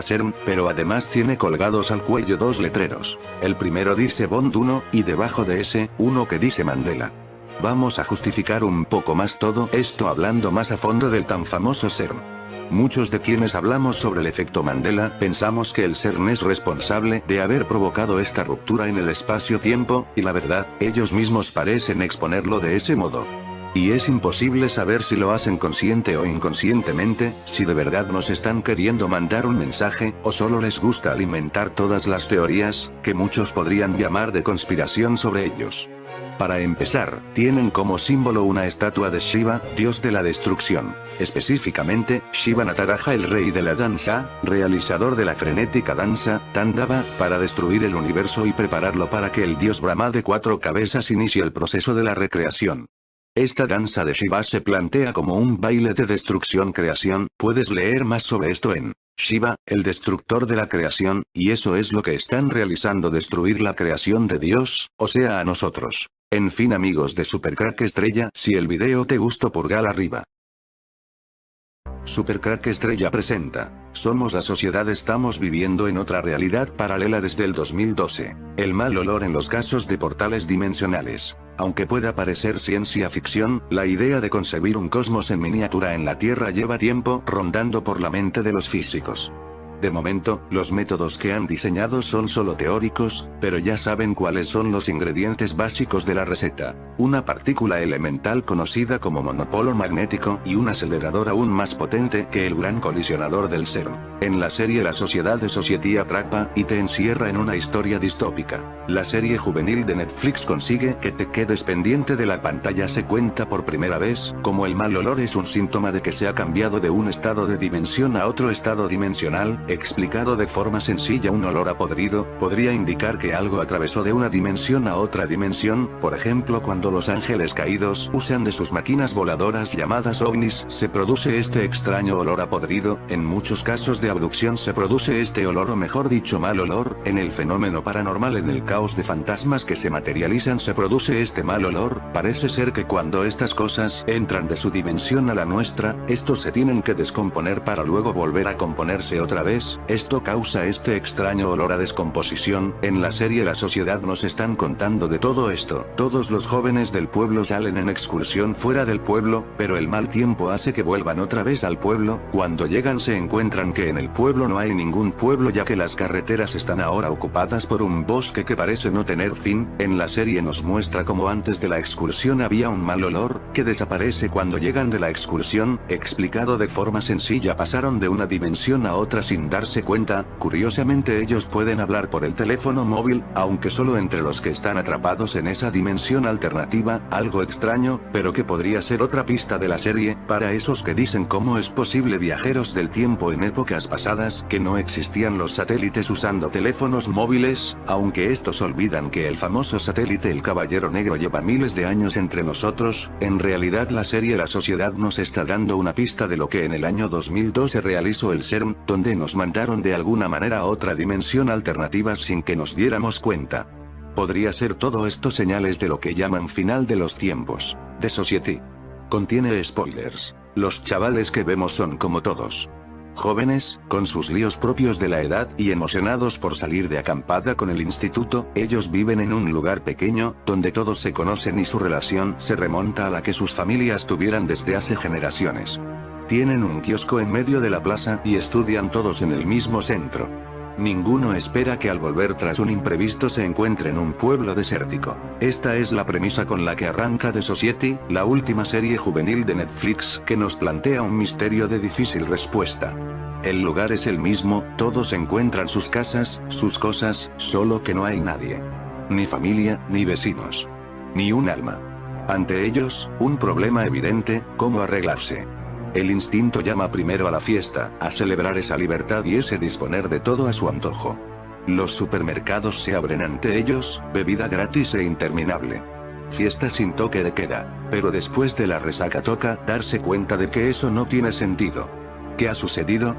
@CERN, pero además tiene colgados al cuello 2 letreros. El primero dice Bond 1, y debajo de ese, uno que dice Mandela. Vamos a justificar un poco más todo esto hablando más a fondo del tan famoso CERN. Muchos de quienes hablamos sobre el efecto Mandela pensamos que el CERN es responsable de haber provocado esta ruptura en el espacio-tiempo, y la verdad, ellos mismos parecen exponerlo de ese modo. Y es imposible saber si lo hacen consciente o inconscientemente, si de verdad nos están queriendo mandar un mensaje, o solo les gusta alimentar todas las teorías, que muchos podrían llamar de conspiración sobre ellos. Para empezar, tienen como símbolo una estatua de Shiva, dios de la destrucción. Específicamente, Shiva Nataraja, el rey de la danza, realizador de la frenética danza, Tandava, para destruir el universo y prepararlo para que el dios Brahma de 4 cabezas inicie el proceso de la recreación. Esta danza de Shiva se plantea como un baile de destrucción-creación, puedes leer más sobre esto en Shiva, el destructor de la creación, y eso es lo que están realizando, destruir la creación de Dios, o sea a nosotros. En fin amigos de Supercrack Estrella, si el video te gustó pulgar arriba. Supercrack Estrella presenta. Somos la sociedad, estamos viviendo en otra realidad paralela desde el 2012. El mal olor en los casos de portales dimensionales. Aunque pueda parecer ciencia ficción, la idea de concebir un cosmos en miniatura en la Tierra lleva tiempo rondando por la mente de los físicos. De momento, los métodos que han diseñado son solo teóricos, pero ya saben cuáles son los ingredientes básicos de la receta. Una partícula elemental conocida como monopolo magnético y un acelerador aún más potente que el gran colisionador del CERN. En la serie La Sociedad de Society atrapa y te encierra en una historia distópica. La serie juvenil de Netflix consigue que te quedes pendiente de la pantalla. Se cuenta por primera vez como el mal olor es un síntoma de que se ha cambiado de un estado de dimensión a otro estado dimensional. Explicado de forma sencilla, un olor a podrido podría indicar que algo atravesó de una dimensión a otra dimensión. Por ejemplo, cuando los ángeles caídos usan de sus máquinas voladoras llamadas ovnis, se produce este extraño olor a podrido. En muchos casos de abducción se produce este olor, o mejor dicho mal olor. En el fenómeno paranormal, en el caos de fantasmas que se materializan, se produce este mal olor. Parece ser que cuando estas cosas entran de su dimensión a la nuestra, estos se tienen que descomponer para luego volver a componerse otra vez. Esto causa este extraño olor a descomposición. En la serie La Sociedad nos están contando de todo esto. Todos los jóvenes del pueblo salen en excursión fuera del pueblo, pero el mal tiempo hace que vuelvan otra vez al pueblo. Cuando llegan se encuentran que en el pueblo no hay ningún pueblo, ya que las carreteras están ahora ocupadas por un bosque que parece no tener fin. En la serie nos muestra cómo antes de la excursión había un mal olor, que desaparece cuando llegan de la excursión. Explicado de forma sencilla, pasaron de una dimensión a otra sin darse cuenta. Curiosamente ellos pueden hablar por el teléfono móvil, aunque solo entre los que están atrapados en esa dimensión alternativa. Algo extraño, pero que podría ser otra pista de la serie, para esos que dicen cómo es posible viajeros del tiempo en épocas pasadas, que no existían los satélites usando teléfonos móviles, aunque estos olvidan que el famoso satélite el Caballero Negro lleva miles de años entre nosotros. En realidad la serie La Sociedad nos está dando una pista de lo que en el año 2012 realizó el CERN, donde nos mandaron de alguna manera a otra dimensión alternativa sin que nos diéramos cuenta. Podría ser todo esto señales de lo que llaman final de los tiempos. The Society. Contiene spoilers. Los chavales que vemos son como todos. Jóvenes, con sus líos propios de la edad y emocionados por salir de acampada con el instituto. Ellos viven en un lugar pequeño, donde todos se conocen y su relación se remonta a la que sus familias tuvieran desde hace generaciones. Tienen un kiosco en medio de la plaza y estudian todos en el mismo centro. Ninguno espera que al volver tras un imprevisto se encuentre en un pueblo desértico. Esta es la premisa con la que arranca The Society, la última serie juvenil de Netflix que nos plantea un misterio de difícil respuesta. El lugar es el mismo, todos encuentran sus casas, sus cosas, solo que no hay nadie. Ni familia, ni vecinos. Ni un alma. Ante ellos, un problema evidente: ¿cómo arreglarse? El instinto llama primero a la fiesta, a celebrar esa libertad y ese disponer de todo a su antojo. Los supermercados se abren ante ellos, bebida gratis e interminable. Fiesta sin toque de queda. Pero después de la resaca toca darse cuenta de que eso no tiene sentido. ¿Qué ha sucedido?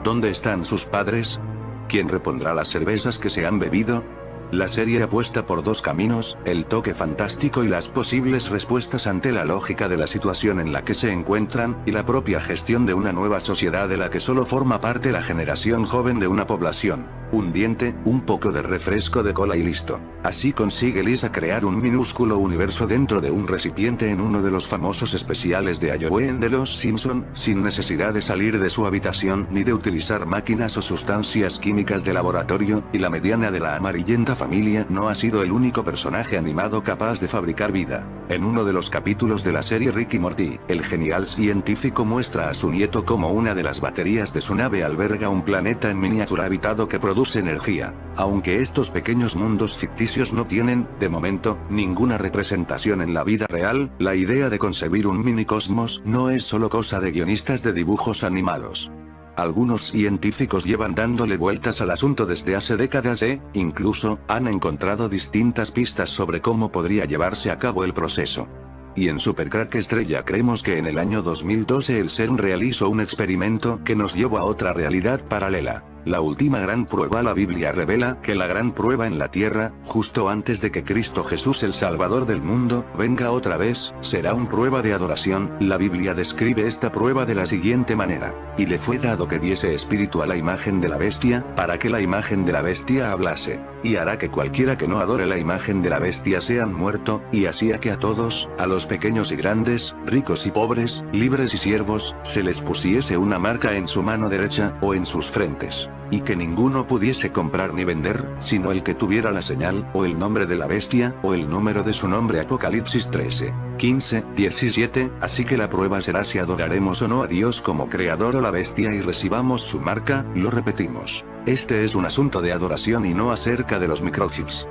¿Dónde están sus padres? ¿Quién repondrá las cervezas que se han bebido? La serie apuesta por dos caminos: el toque fantástico y las posibles respuestas ante la lógica de la situación en la que se encuentran, y la propia gestión de una nueva sociedad de la que solo forma parte la generación joven de una población. Un diente, un poco de refresco de cola y listo. Así consigue Lisa crear un minúsculo universo dentro de un recipiente en uno de los famosos especiales de Halloween de los Simpson, sin necesidad de salir de su habitación ni de utilizar máquinas o sustancias químicas de laboratorio, y la mediana de la amarillenta familia no ha sido el único personaje animado capaz de fabricar vida. En uno de los capítulos de la serie Rick y Morty, el genial científico muestra a su nieto cómo una de las baterías de su nave alberga un planeta en miniatura habitado que produce energía. Aunque estos pequeños mundos ficticios no tienen, de momento, ninguna representación en la vida real, la idea de concebir un minicosmos no es solo cosa de guionistas de dibujos animados. Algunos científicos llevan dándole vueltas al asunto desde hace décadas incluso, han encontrado distintas pistas sobre cómo podría llevarse a cabo el proceso. Y en Supercrack Estrella creemos que en el año 2012 el CERN realizó un experimento que nos llevó a otra realidad paralela. La última gran prueba. La Biblia revela que la gran prueba en la tierra, justo antes de que Cristo Jesús el Salvador del mundo, venga otra vez, será una prueba de adoración. La Biblia describe esta prueba de la siguiente manera: y le fue dado que diese espíritu a la imagen de la bestia, para que la imagen de la bestia hablase. Y hará que cualquiera que no adore la imagen de la bestia sean muerto, y así a que a todos, a los pequeños y grandes, ricos y pobres, libres y siervos, se les pusiese una marca en su mano derecha, o en sus frentes. Y que ninguno pudiese comprar ni vender, sino el que tuviera la señal, o el nombre de la bestia, o el número de su nombre. Apocalipsis 13, 15, 17. Así que la prueba será si adoraremos o no a Dios como creador o la bestia y recibamos su marca. Lo repetimos. Este es un asunto de adoración y no acerca de los microchips.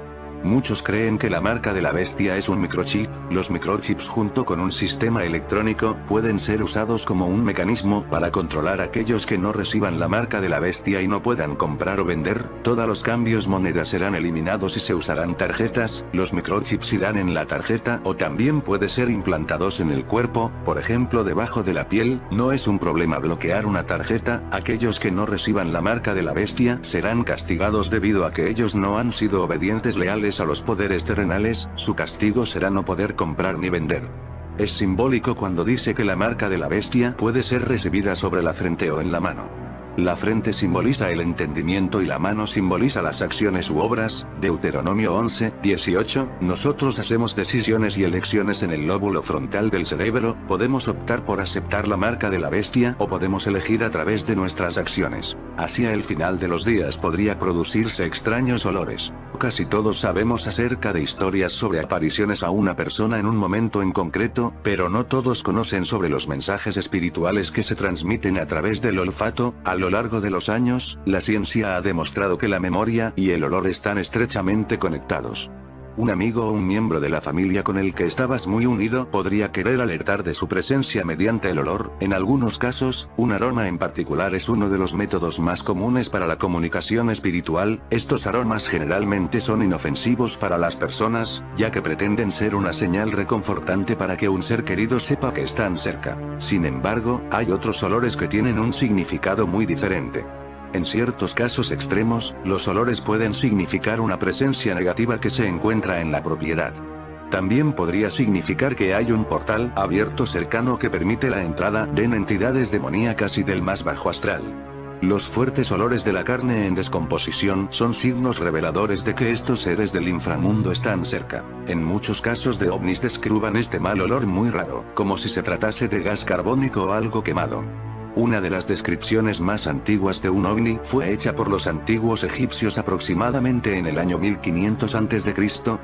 Muchos creen que la marca de la bestia es un microchip. Los microchips junto con un sistema electrónico pueden ser usados como un mecanismo para controlar a aquellos que no reciban la marca de la bestia y no puedan comprar o vender. Todos los cambios monedas serán eliminados y se usarán tarjetas. Los microchips irán en la tarjeta o también puede ser implantados en el cuerpo, por ejemplo debajo de la piel. No es un problema bloquear una tarjeta. Aquellos que no reciban la marca de la bestia serán castigados debido a que ellos no han sido obedientes leales a los poderes terrenales. Su castigo será no poder comprar ni vender. Es simbólico cuando dice que la marca de la bestia puede ser recibida sobre la frente o en la mano. La frente simboliza el entendimiento y la mano simboliza las acciones u obras. Deuteronomio 11, 18. Nosotros hacemos decisiones y elecciones en el lóbulo frontal del cerebro. Podemos optar por aceptar la marca de la bestia o podemos elegir a través de nuestras acciones. Hacia el final de los días podría producirse extraños olores. Casi todos sabemos acerca de historias sobre apariciones a una persona en un momento en concreto, pero no todos conocen sobre los mensajes espirituales que se transmiten a través del olfato. A lo largo de los años, la ciencia ha demostrado que la memoria y el olor están estrechamente conectados. Un amigo o un miembro de la familia con el que estabas muy unido podría querer alertar de su presencia mediante el olor. En algunos casos, un aroma en particular es uno de los métodos más comunes para la comunicación espiritual. Estos aromas generalmente son inofensivos para las personas, ya que pretenden ser una señal reconfortante para que un ser querido sepa que están cerca. Sin embargo, hay otros olores que tienen un significado muy diferente. En ciertos casos extremos, los olores pueden significar una presencia negativa que se encuentra en la propiedad. También podría significar que hay un portal abierto cercano que permite la entrada de entidades demoníacas y del más bajo astral. Los fuertes olores de la carne en descomposición son signos reveladores de que estos seres del inframundo están cerca. En muchos casos de ovnis describan este mal olor muy raro, como si se tratase de gas carbónico o algo quemado. Una de las descripciones más antiguas de un ovni fue hecha por los antiguos egipcios aproximadamente en el año 1500 a.C.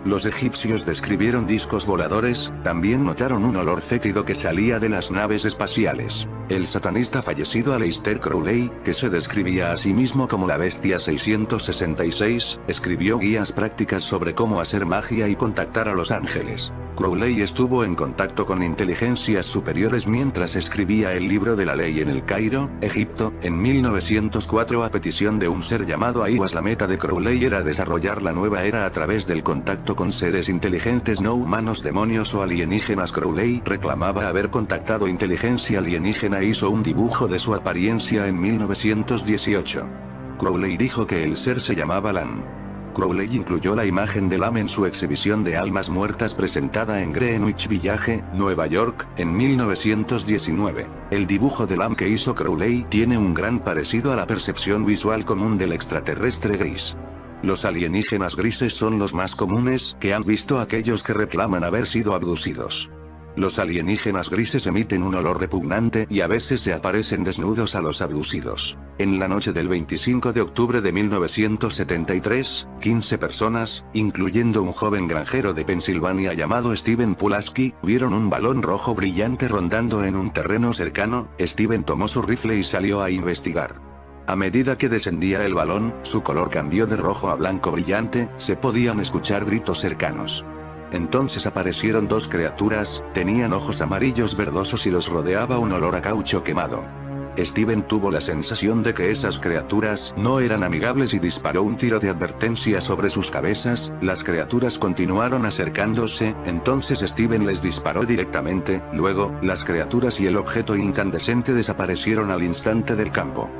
Los egipcios describieron discos voladores, también notaron un olor fétido que salía de las naves espaciales. El satanista fallecido Aleister Crowley, que se describía a sí mismo como la Bestia 666, escribió guías prácticas sobre cómo hacer magia y contactar a los ángeles. Crowley estuvo en contacto con inteligencias superiores mientras escribía el libro de la ley en el Cairo, Egipto, en 1904 a petición de un ser llamado Aiwass. La meta de Crowley era desarrollar la nueva era a través del contacto con seres inteligentes no humanos, demonios o alienígenas. Crowley reclamaba haber contactado inteligencia alienígena e hizo un dibujo de su apariencia en 1918. Crowley dijo que el ser se llamaba Lan. Crowley incluyó la imagen de Lam en su exhibición de almas muertas presentada en Greenwich Village, Nueva York, en 1919. El dibujo de Lam que hizo Crowley tiene un gran parecido a la percepción visual común del extraterrestre gris. Los alienígenas grises son los más comunes que han visto aquellos que reclaman haber sido abducidos. Los alienígenas grises emiten un olor repugnante y a veces se aparecen desnudos a los abducidos. En la noche del 25 de octubre de 1973, 15 personas, incluyendo un joven granjero de Pensilvania llamado Steven Pulaski, vieron un balón rojo brillante rondando en un terreno cercano. Steven tomó su rifle y salió a investigar. A medida que descendía el balón, su color cambió de rojo a blanco brillante, se podían escuchar gritos cercanos. Entonces aparecieron dos criaturas, tenían ojos amarillos verdosos y los rodeaba un olor a caucho quemado. Steven tuvo la sensación de que esas criaturas no eran amigables y disparó un tiro de advertencia sobre sus cabezas. Las criaturas continuaron acercándose, entonces Steven les disparó directamente, luego, las criaturas y el objeto incandescente desaparecieron al instante del campo.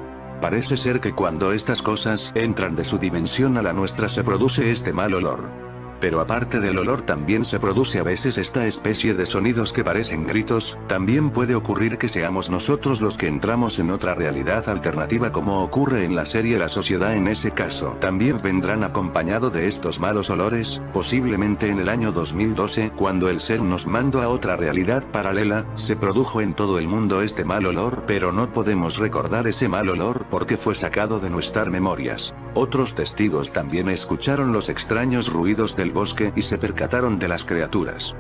Parece ser que cuando estas cosas entran de su dimensión a la nuestra se produce este mal olor. Pero aparte del olor también se produce a veces esta especie de sonidos que parecen gritos. También puede ocurrir que seamos nosotros los que entramos en otra realidad alternativa como ocurre en la serie La Sociedad. En ese caso también vendrán acompañado de estos malos olores, posiblemente en el año 2012 cuando el ser nos mandó a otra realidad paralela. Se produjo en todo el mundo este mal olor, pero no podemos recordar ese mal olor porque fue sacado de nuestras memorias. Otros testigos también escucharon los extraños ruidos del bosque y se percataron de las criaturas.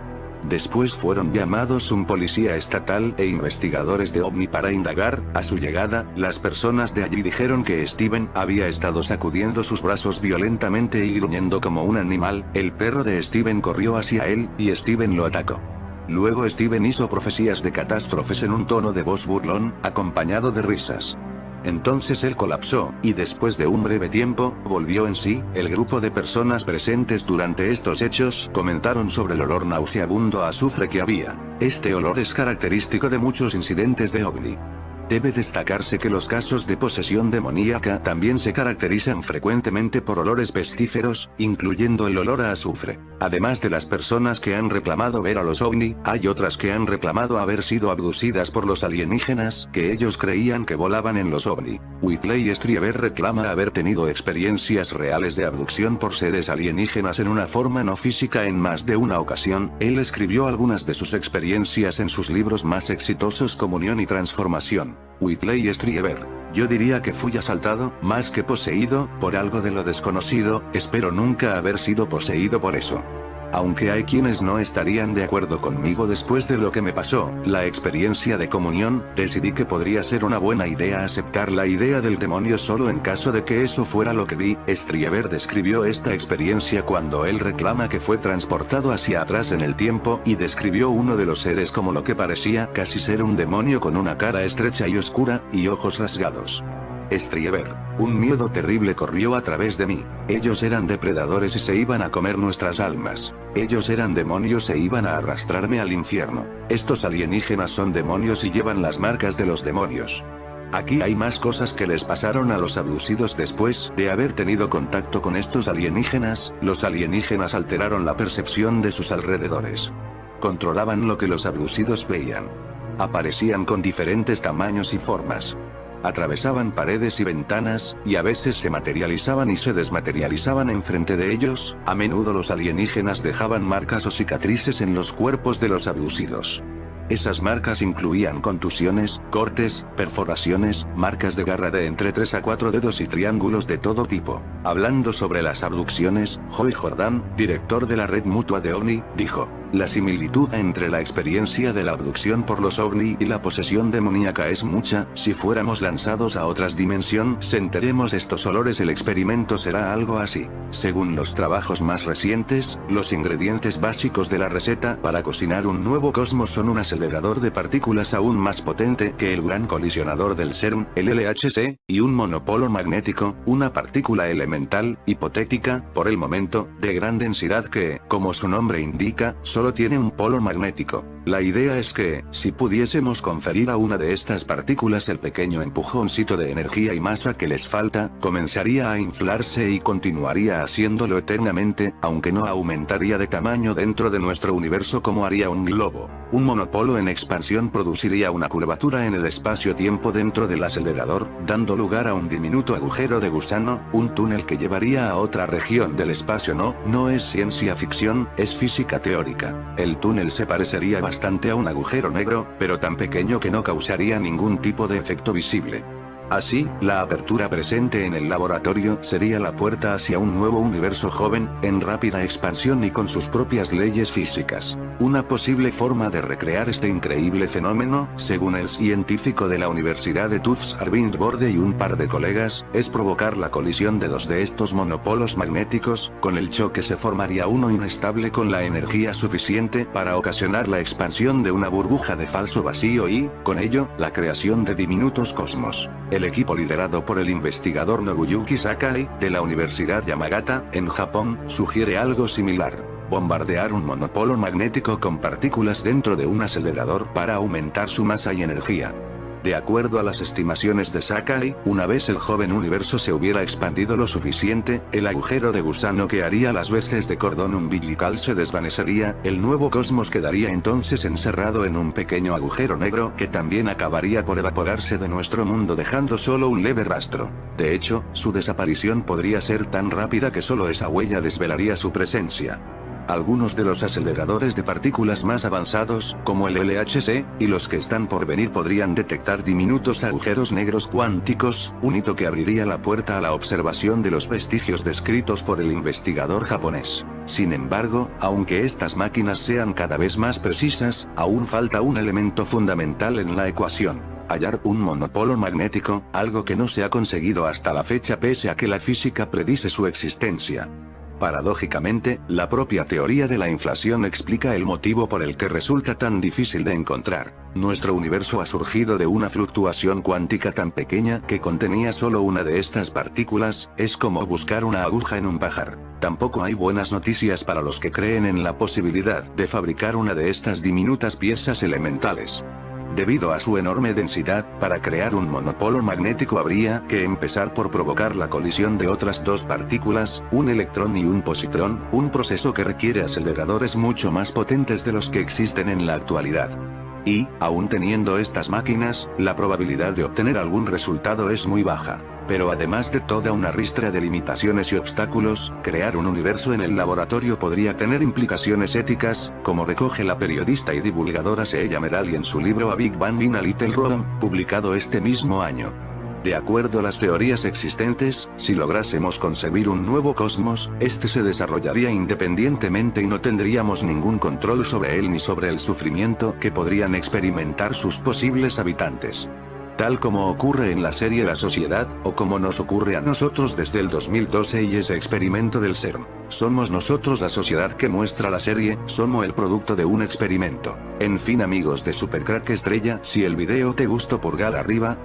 Después fueron llamados un policía estatal e investigadores de OVNI para indagar. A su llegada, las personas de allí dijeron que Steven había estado sacudiendo sus brazos violentamente y gruñendo como un animal. El perro de Steven corrió hacia él, y Steven lo atacó. Luego Steven hizo profecías de catástrofes en un tono de voz burlón, acompañado de risas. Entonces él colapsó, y después de un breve tiempo, volvió en sí. El grupo de personas presentes durante estos hechos comentaron sobre el olor nauseabundo a azufre que había. Este olor es característico de muchos incidentes de OVNI. Debe destacarse que los casos de posesión demoníaca también se caracterizan frecuentemente por olores pestíferos, incluyendo el olor a azufre. Además de las personas que han reclamado ver a los OVNI, hay otras que han reclamado haber sido abducidas por los alienígenas, que ellos creían que volaban en los OVNI. Whitley Strieber reclama haber tenido experiencias reales de abducción por seres alienígenas en una forma no física en más de una ocasión. Él escribió algunas de sus experiencias en sus libros más exitosos Comunión y Transformación. Whitley Strieber: yo diría que fui asaltado, más que poseído, por algo de lo desconocido. Espero nunca haber sido poseído por eso. Aunque hay quienes no estarían de acuerdo conmigo después de lo que me pasó, la experiencia de comunión, decidí que podría ser una buena idea aceptar la idea del demonio solo en caso de que eso fuera lo que vi. Strieber describió esta experiencia cuando él reclama que fue transportado hacia atrás en el tiempo, y describió uno de los seres como lo que parecía casi ser un demonio con una cara estrecha y oscura, y ojos rasgados. Strieber: un miedo terrible corrió a través de mí. Ellos eran depredadores y se iban a comer nuestras almas. Ellos eran demonios e iban a arrastrarme al infierno. Estos alienígenas son demonios y llevan las marcas de los demonios. Aquí hay más cosas que les pasaron a los abducidos después de haber tenido contacto con estos alienígenas. Los alienígenas alteraron la percepción de sus alrededores. Controlaban lo que los abducidos veían. Aparecían con diferentes tamaños y formas. Atravesaban paredes y ventanas, y a veces se materializaban y se desmaterializaban enfrente de ellos. A menudo los alienígenas dejaban marcas o cicatrices en los cuerpos de los abducidos. Esas marcas incluían contusiones, cortes, perforaciones, marcas de garra de entre 3 a 4 dedos y triángulos de todo tipo. Hablando sobre las abducciones, Joy Jordan, director de la Red Mutua de OVNI, dijo: la similitud entre la experiencia de la abducción por los OVNI y la posesión demoníaca es mucha. Si fuéramos lanzados a otras dimensiones, sentiremos estos olores. El experimento será algo así. Según los trabajos más recientes, los ingredientes básicos de la receta para cocinar un nuevo cosmos son un acelerador de partículas aún más potente que el gran colisionador del CERN, el LHC, y un monopolo magnético, una partícula elemental, hipotética, por el momento, de gran densidad que, como su nombre indica, solo solo tiene un polo magnético. La idea es que, si pudiésemos conferir a una de estas partículas el pequeño empujoncito de energía y masa que les falta, comenzaría a inflarse y continuaría haciéndolo eternamente, aunque no aumentaría de tamaño dentro de nuestro universo como haría un globo. Un monopolo en expansión produciría una curvatura en el espacio-tiempo dentro del acelerador, dando lugar a un diminuto agujero de gusano, un túnel que llevaría a otra región del espacio. No es ciencia ficción, es física teórica. El túnel se parecería bastante a un agujero negro, pero tan pequeño que no causaría ningún tipo de efecto visible. Así, la apertura presente en el laboratorio sería la puerta hacia un nuevo universo joven, en rápida expansión y con sus propias leyes físicas. Una posible forma de recrear este increíble fenómeno, según el científico de la Universidad de Tufts Arvind Borde y un par de colegas, es provocar la colisión de dos de estos monopolos magnéticos, con el choque se formaría uno inestable con la energía suficiente para ocasionar la expansión de una burbuja de falso vacío y, con ello, la creación de diminutos cosmos. El equipo liderado por el investigador Nobuyuki Sakai, de la Universidad Yamagata, en Japón, sugiere algo similar: bombardear un monopolo magnético con partículas dentro de un acelerador para aumentar su masa y energía. De acuerdo a las estimaciones de Sakai, una vez el joven universo se hubiera expandido lo suficiente, el agujero de gusano que haría las veces de cordón umbilical se desvanecería, el nuevo cosmos quedaría entonces encerrado en un pequeño agujero negro que también acabaría por evaporarse de nuestro mundo dejando solo un leve rastro. De hecho, su desaparición podría ser tan rápida que solo esa huella desvelaría su presencia. Algunos de los aceleradores de partículas más avanzados, como el LHC, y los que están por venir podrían detectar diminutos agujeros negros cuánticos, un hito que abriría la puerta a la observación de los vestigios descritos por el investigador japonés. Sin embargo, aunque estas máquinas sean cada vez más precisas, aún falta un elemento fundamental en la ecuación: hallar un monopolo magnético, algo que no se ha conseguido hasta la fecha pese a que la física predice su existencia. Paradójicamente, la propia teoría de la inflación explica el motivo por el que resulta tan difícil de encontrar. Nuestro universo ha surgido de una fluctuación cuántica tan pequeña que contenía solo una de estas partículas, es como buscar una aguja en un pajar. Tampoco hay buenas noticias para los que creen en la posibilidad de fabricar una de estas diminutas piezas elementales. Debido a su enorme densidad, para crear un monopolo magnético habría que empezar por provocar la colisión de otras dos partículas, un electrón y un positrón, un proceso que requiere aceleradores mucho más potentes de los que existen en la actualidad. Y, aún teniendo estas máquinas, la probabilidad de obtener algún resultado es muy baja. Pero además de toda una ristra de limitaciones y obstáculos, crear un universo en el laboratorio podría tener implicaciones éticas, como recoge la periodista y divulgadora Seiya Merali en su libro A Big Bang in a Little Room, publicado este mismo año. De acuerdo a las teorías existentes, si lográsemos concebir un nuevo cosmos, este se desarrollaría independientemente y no tendríamos ningún control sobre él ni sobre el sufrimiento que podrían experimentar sus posibles habitantes. Tal como ocurre en la serie La Sociedad, o como nos ocurre a nosotros desde el 2012 y ese experimento del CERN. Somos nosotros la sociedad que muestra la serie, somos el producto de un experimento. En fin amigos de Supercrack Estrella, si el video te gustó pulgar arriba,